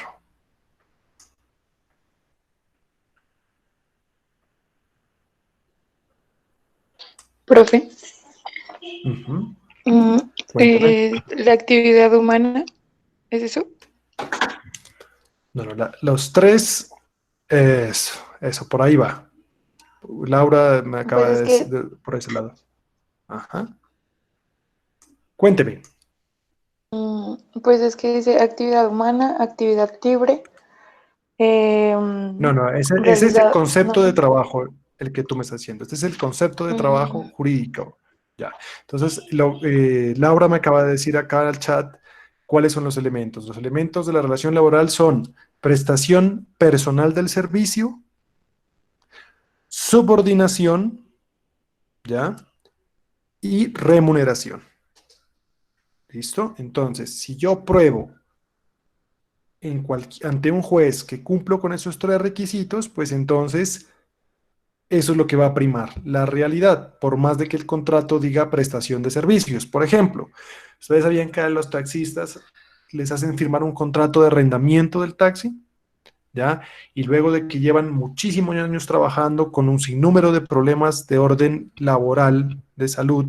Profe, Ujú. mm, Cuéntame. la actividad humana, ¿es eso? No, no, los tres, eso, por ahí va. Laura me Pues acaba de es decir que, por ese lado. Ajá. Cuénteme. pues es que dice actividad humana, actividad libre, No, no, ese es el realizado, no concepto de sé. trabajo el que tú me estás haciendo. Este es el concepto de trabajo Mm, jurídico. Ya. Entonces, Laura me acaba de decir acá en el chat cuáles son los elementos. Los elementos de la relación laboral son prestación personal del servicio, subordinación, ¿ya? Y remuneración. ¿Listo? Entonces, si yo pruebo ante un juez que cumplo con esos tres requisitos, pues entonces eso es lo que va a primar, la realidad, por más de que el contrato diga prestación de servicios. Por ejemplo, ¿ustedes sabían que a los taxistas les hacen firmar un contrato de arrendamiento del taxi? ¿Ya? Y luego de que llevan muchísimos años trabajando con un sinnúmero de problemas de orden laboral, de salud,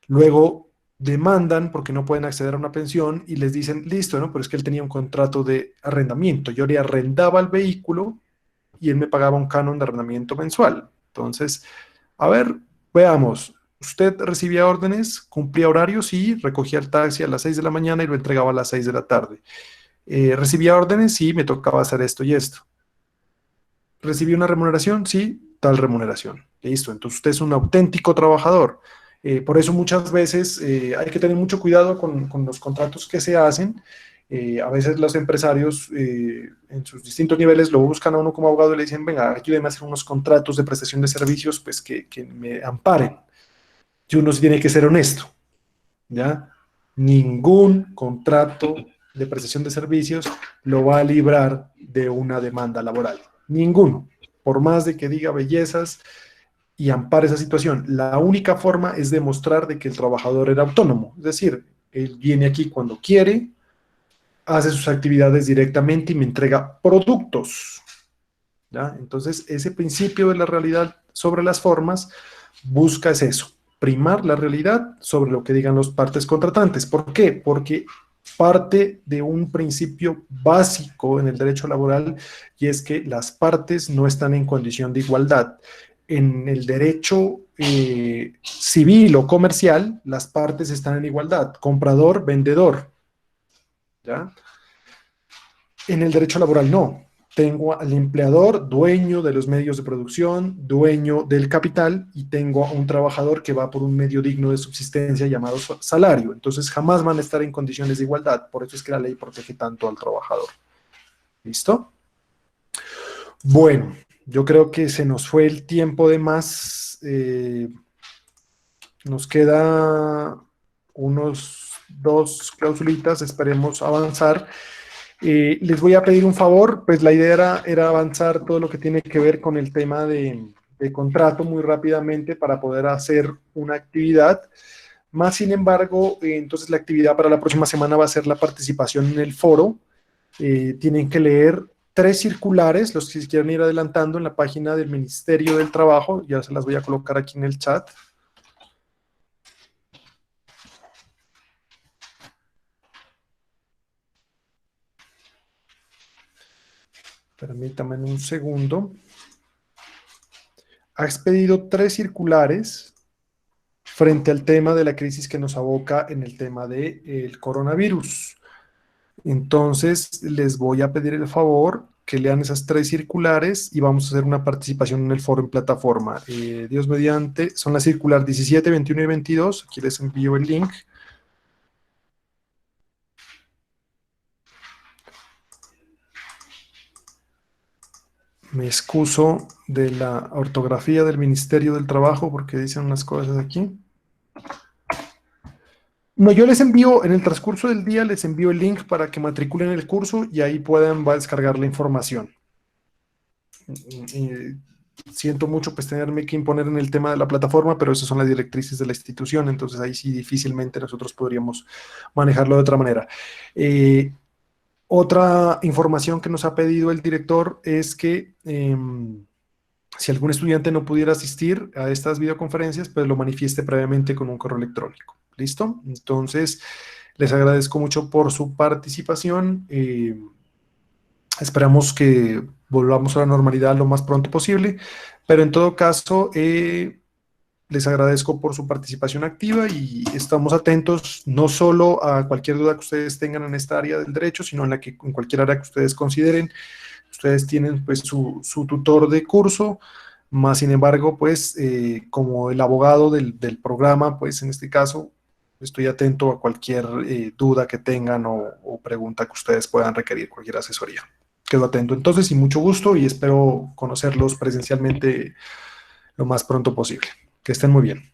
luego demandan porque no pueden acceder a una pensión y les dicen, listo, ¿no? Pero es que él tenía un contrato de arrendamiento. Yo le arrendaba el vehículo y él me pagaba un canon de arrendamiento mensual. Entonces, a ver, veamos. ¿Usted recibía órdenes? ¿Cumplía horarios? Sí, recogía el taxi a las 6 de la mañana y lo entregaba a las 6 de la tarde. ¿Recibía órdenes? Sí, me tocaba hacer esto y esto. ¿Recibí una remuneración? Sí, tal remuneración. Listo, entonces usted es un auténtico trabajador. Por eso muchas veces hay que tener mucho cuidado con los contratos que se hacen. A veces los empresarios en sus distintos niveles lo buscan a uno como abogado y le dicen, venga, ayúdeme a hacer unos contratos de prestación de servicios pues, que me amparen. Y uno sí tiene que ser honesto, ¿ya? Ningún contrato de prestación de servicios lo va a librar de una demanda laboral. Ninguno. Por más de que diga bellezas y ampare esa situación. La única forma es demostrar de que el trabajador era autónomo. Es decir, él viene aquí cuando quiere, hace sus actividades directamente y me entrega productos. ¿Ya? Entonces, ese principio de la realidad sobre las formas busca es eso, primar la realidad sobre lo que digan las partes contratantes. ¿Por qué? Porque parte de un principio básico en el derecho laboral y es que las partes no están en condición de igualdad. En el derecho civil o comercial, las partes están en igualdad, comprador, vendedor, ¿ya? En el derecho laboral no. tengo al empleador, dueño de los medios de producción, dueño del capital, y tengo a un trabajador que va por un medio digno de subsistencia llamado salario. Entonces jamás van a estar en condiciones de igualdad. Por eso es que la ley protege tanto al trabajador. ¿Listo? Bueno, yo creo que se nos fue el tiempo de más. Nos queda unos 2 clausulitas, esperemos avanzar. Les voy a pedir un favor, pues la idea era avanzar todo lo que tiene que ver con el tema de contrato muy rápidamente para poder hacer una actividad. Más sin embargo, entonces la actividad para la próxima semana va a ser la participación en el foro. Tienen que leer 3 circulares, los que se quieran ir adelantando en la página del Ministerio del Trabajo, ya se las voy a colocar aquí en el chat. Permítame un segundo. Ha expedido 3 circulares frente al tema de la crisis que nos aboca en el tema del coronavirus. Entonces, les voy a pedir el favor que lean esas 3 circulares y vamos a hacer una participación en el foro en plataforma. Dios mediante, son las circular 17, 21 y 22. Aquí les envío el link. Me excuso de la ortografía del Ministerio del Trabajo porque dicen unas cosas aquí. No, yo les envío, en el transcurso del día, les envío el link para que matriculen el curso y ahí puedan descargar la información. Siento mucho pues tenerme que imponer en el tema de la plataforma, pero esas son las directrices de la institución, entonces ahí sí difícilmente nosotros podríamos manejarlo de otra manera. Otra información que nos ha pedido el director es que si algún estudiante no pudiera asistir a estas videoconferencias, pues lo manifieste previamente con un correo electrónico. ¿Listo? Entonces, les agradezco mucho por su participación. Esperamos que volvamos a la normalidad lo más pronto posible, pero en todo caso, les agradezco por su participación activa y estamos atentos no solo a cualquier duda que ustedes tengan en esta área del derecho, sino en cualquier área que ustedes consideren. Ustedes tienen pues su tutor de curso, más sin embargo, pues como el abogado del programa, pues en este caso estoy atento a cualquier duda que tengan o pregunta que ustedes puedan requerir, cualquier asesoría. Quedo atento entonces y mucho gusto y espero conocerlos presencialmente lo más pronto posible. Que estén muy bien.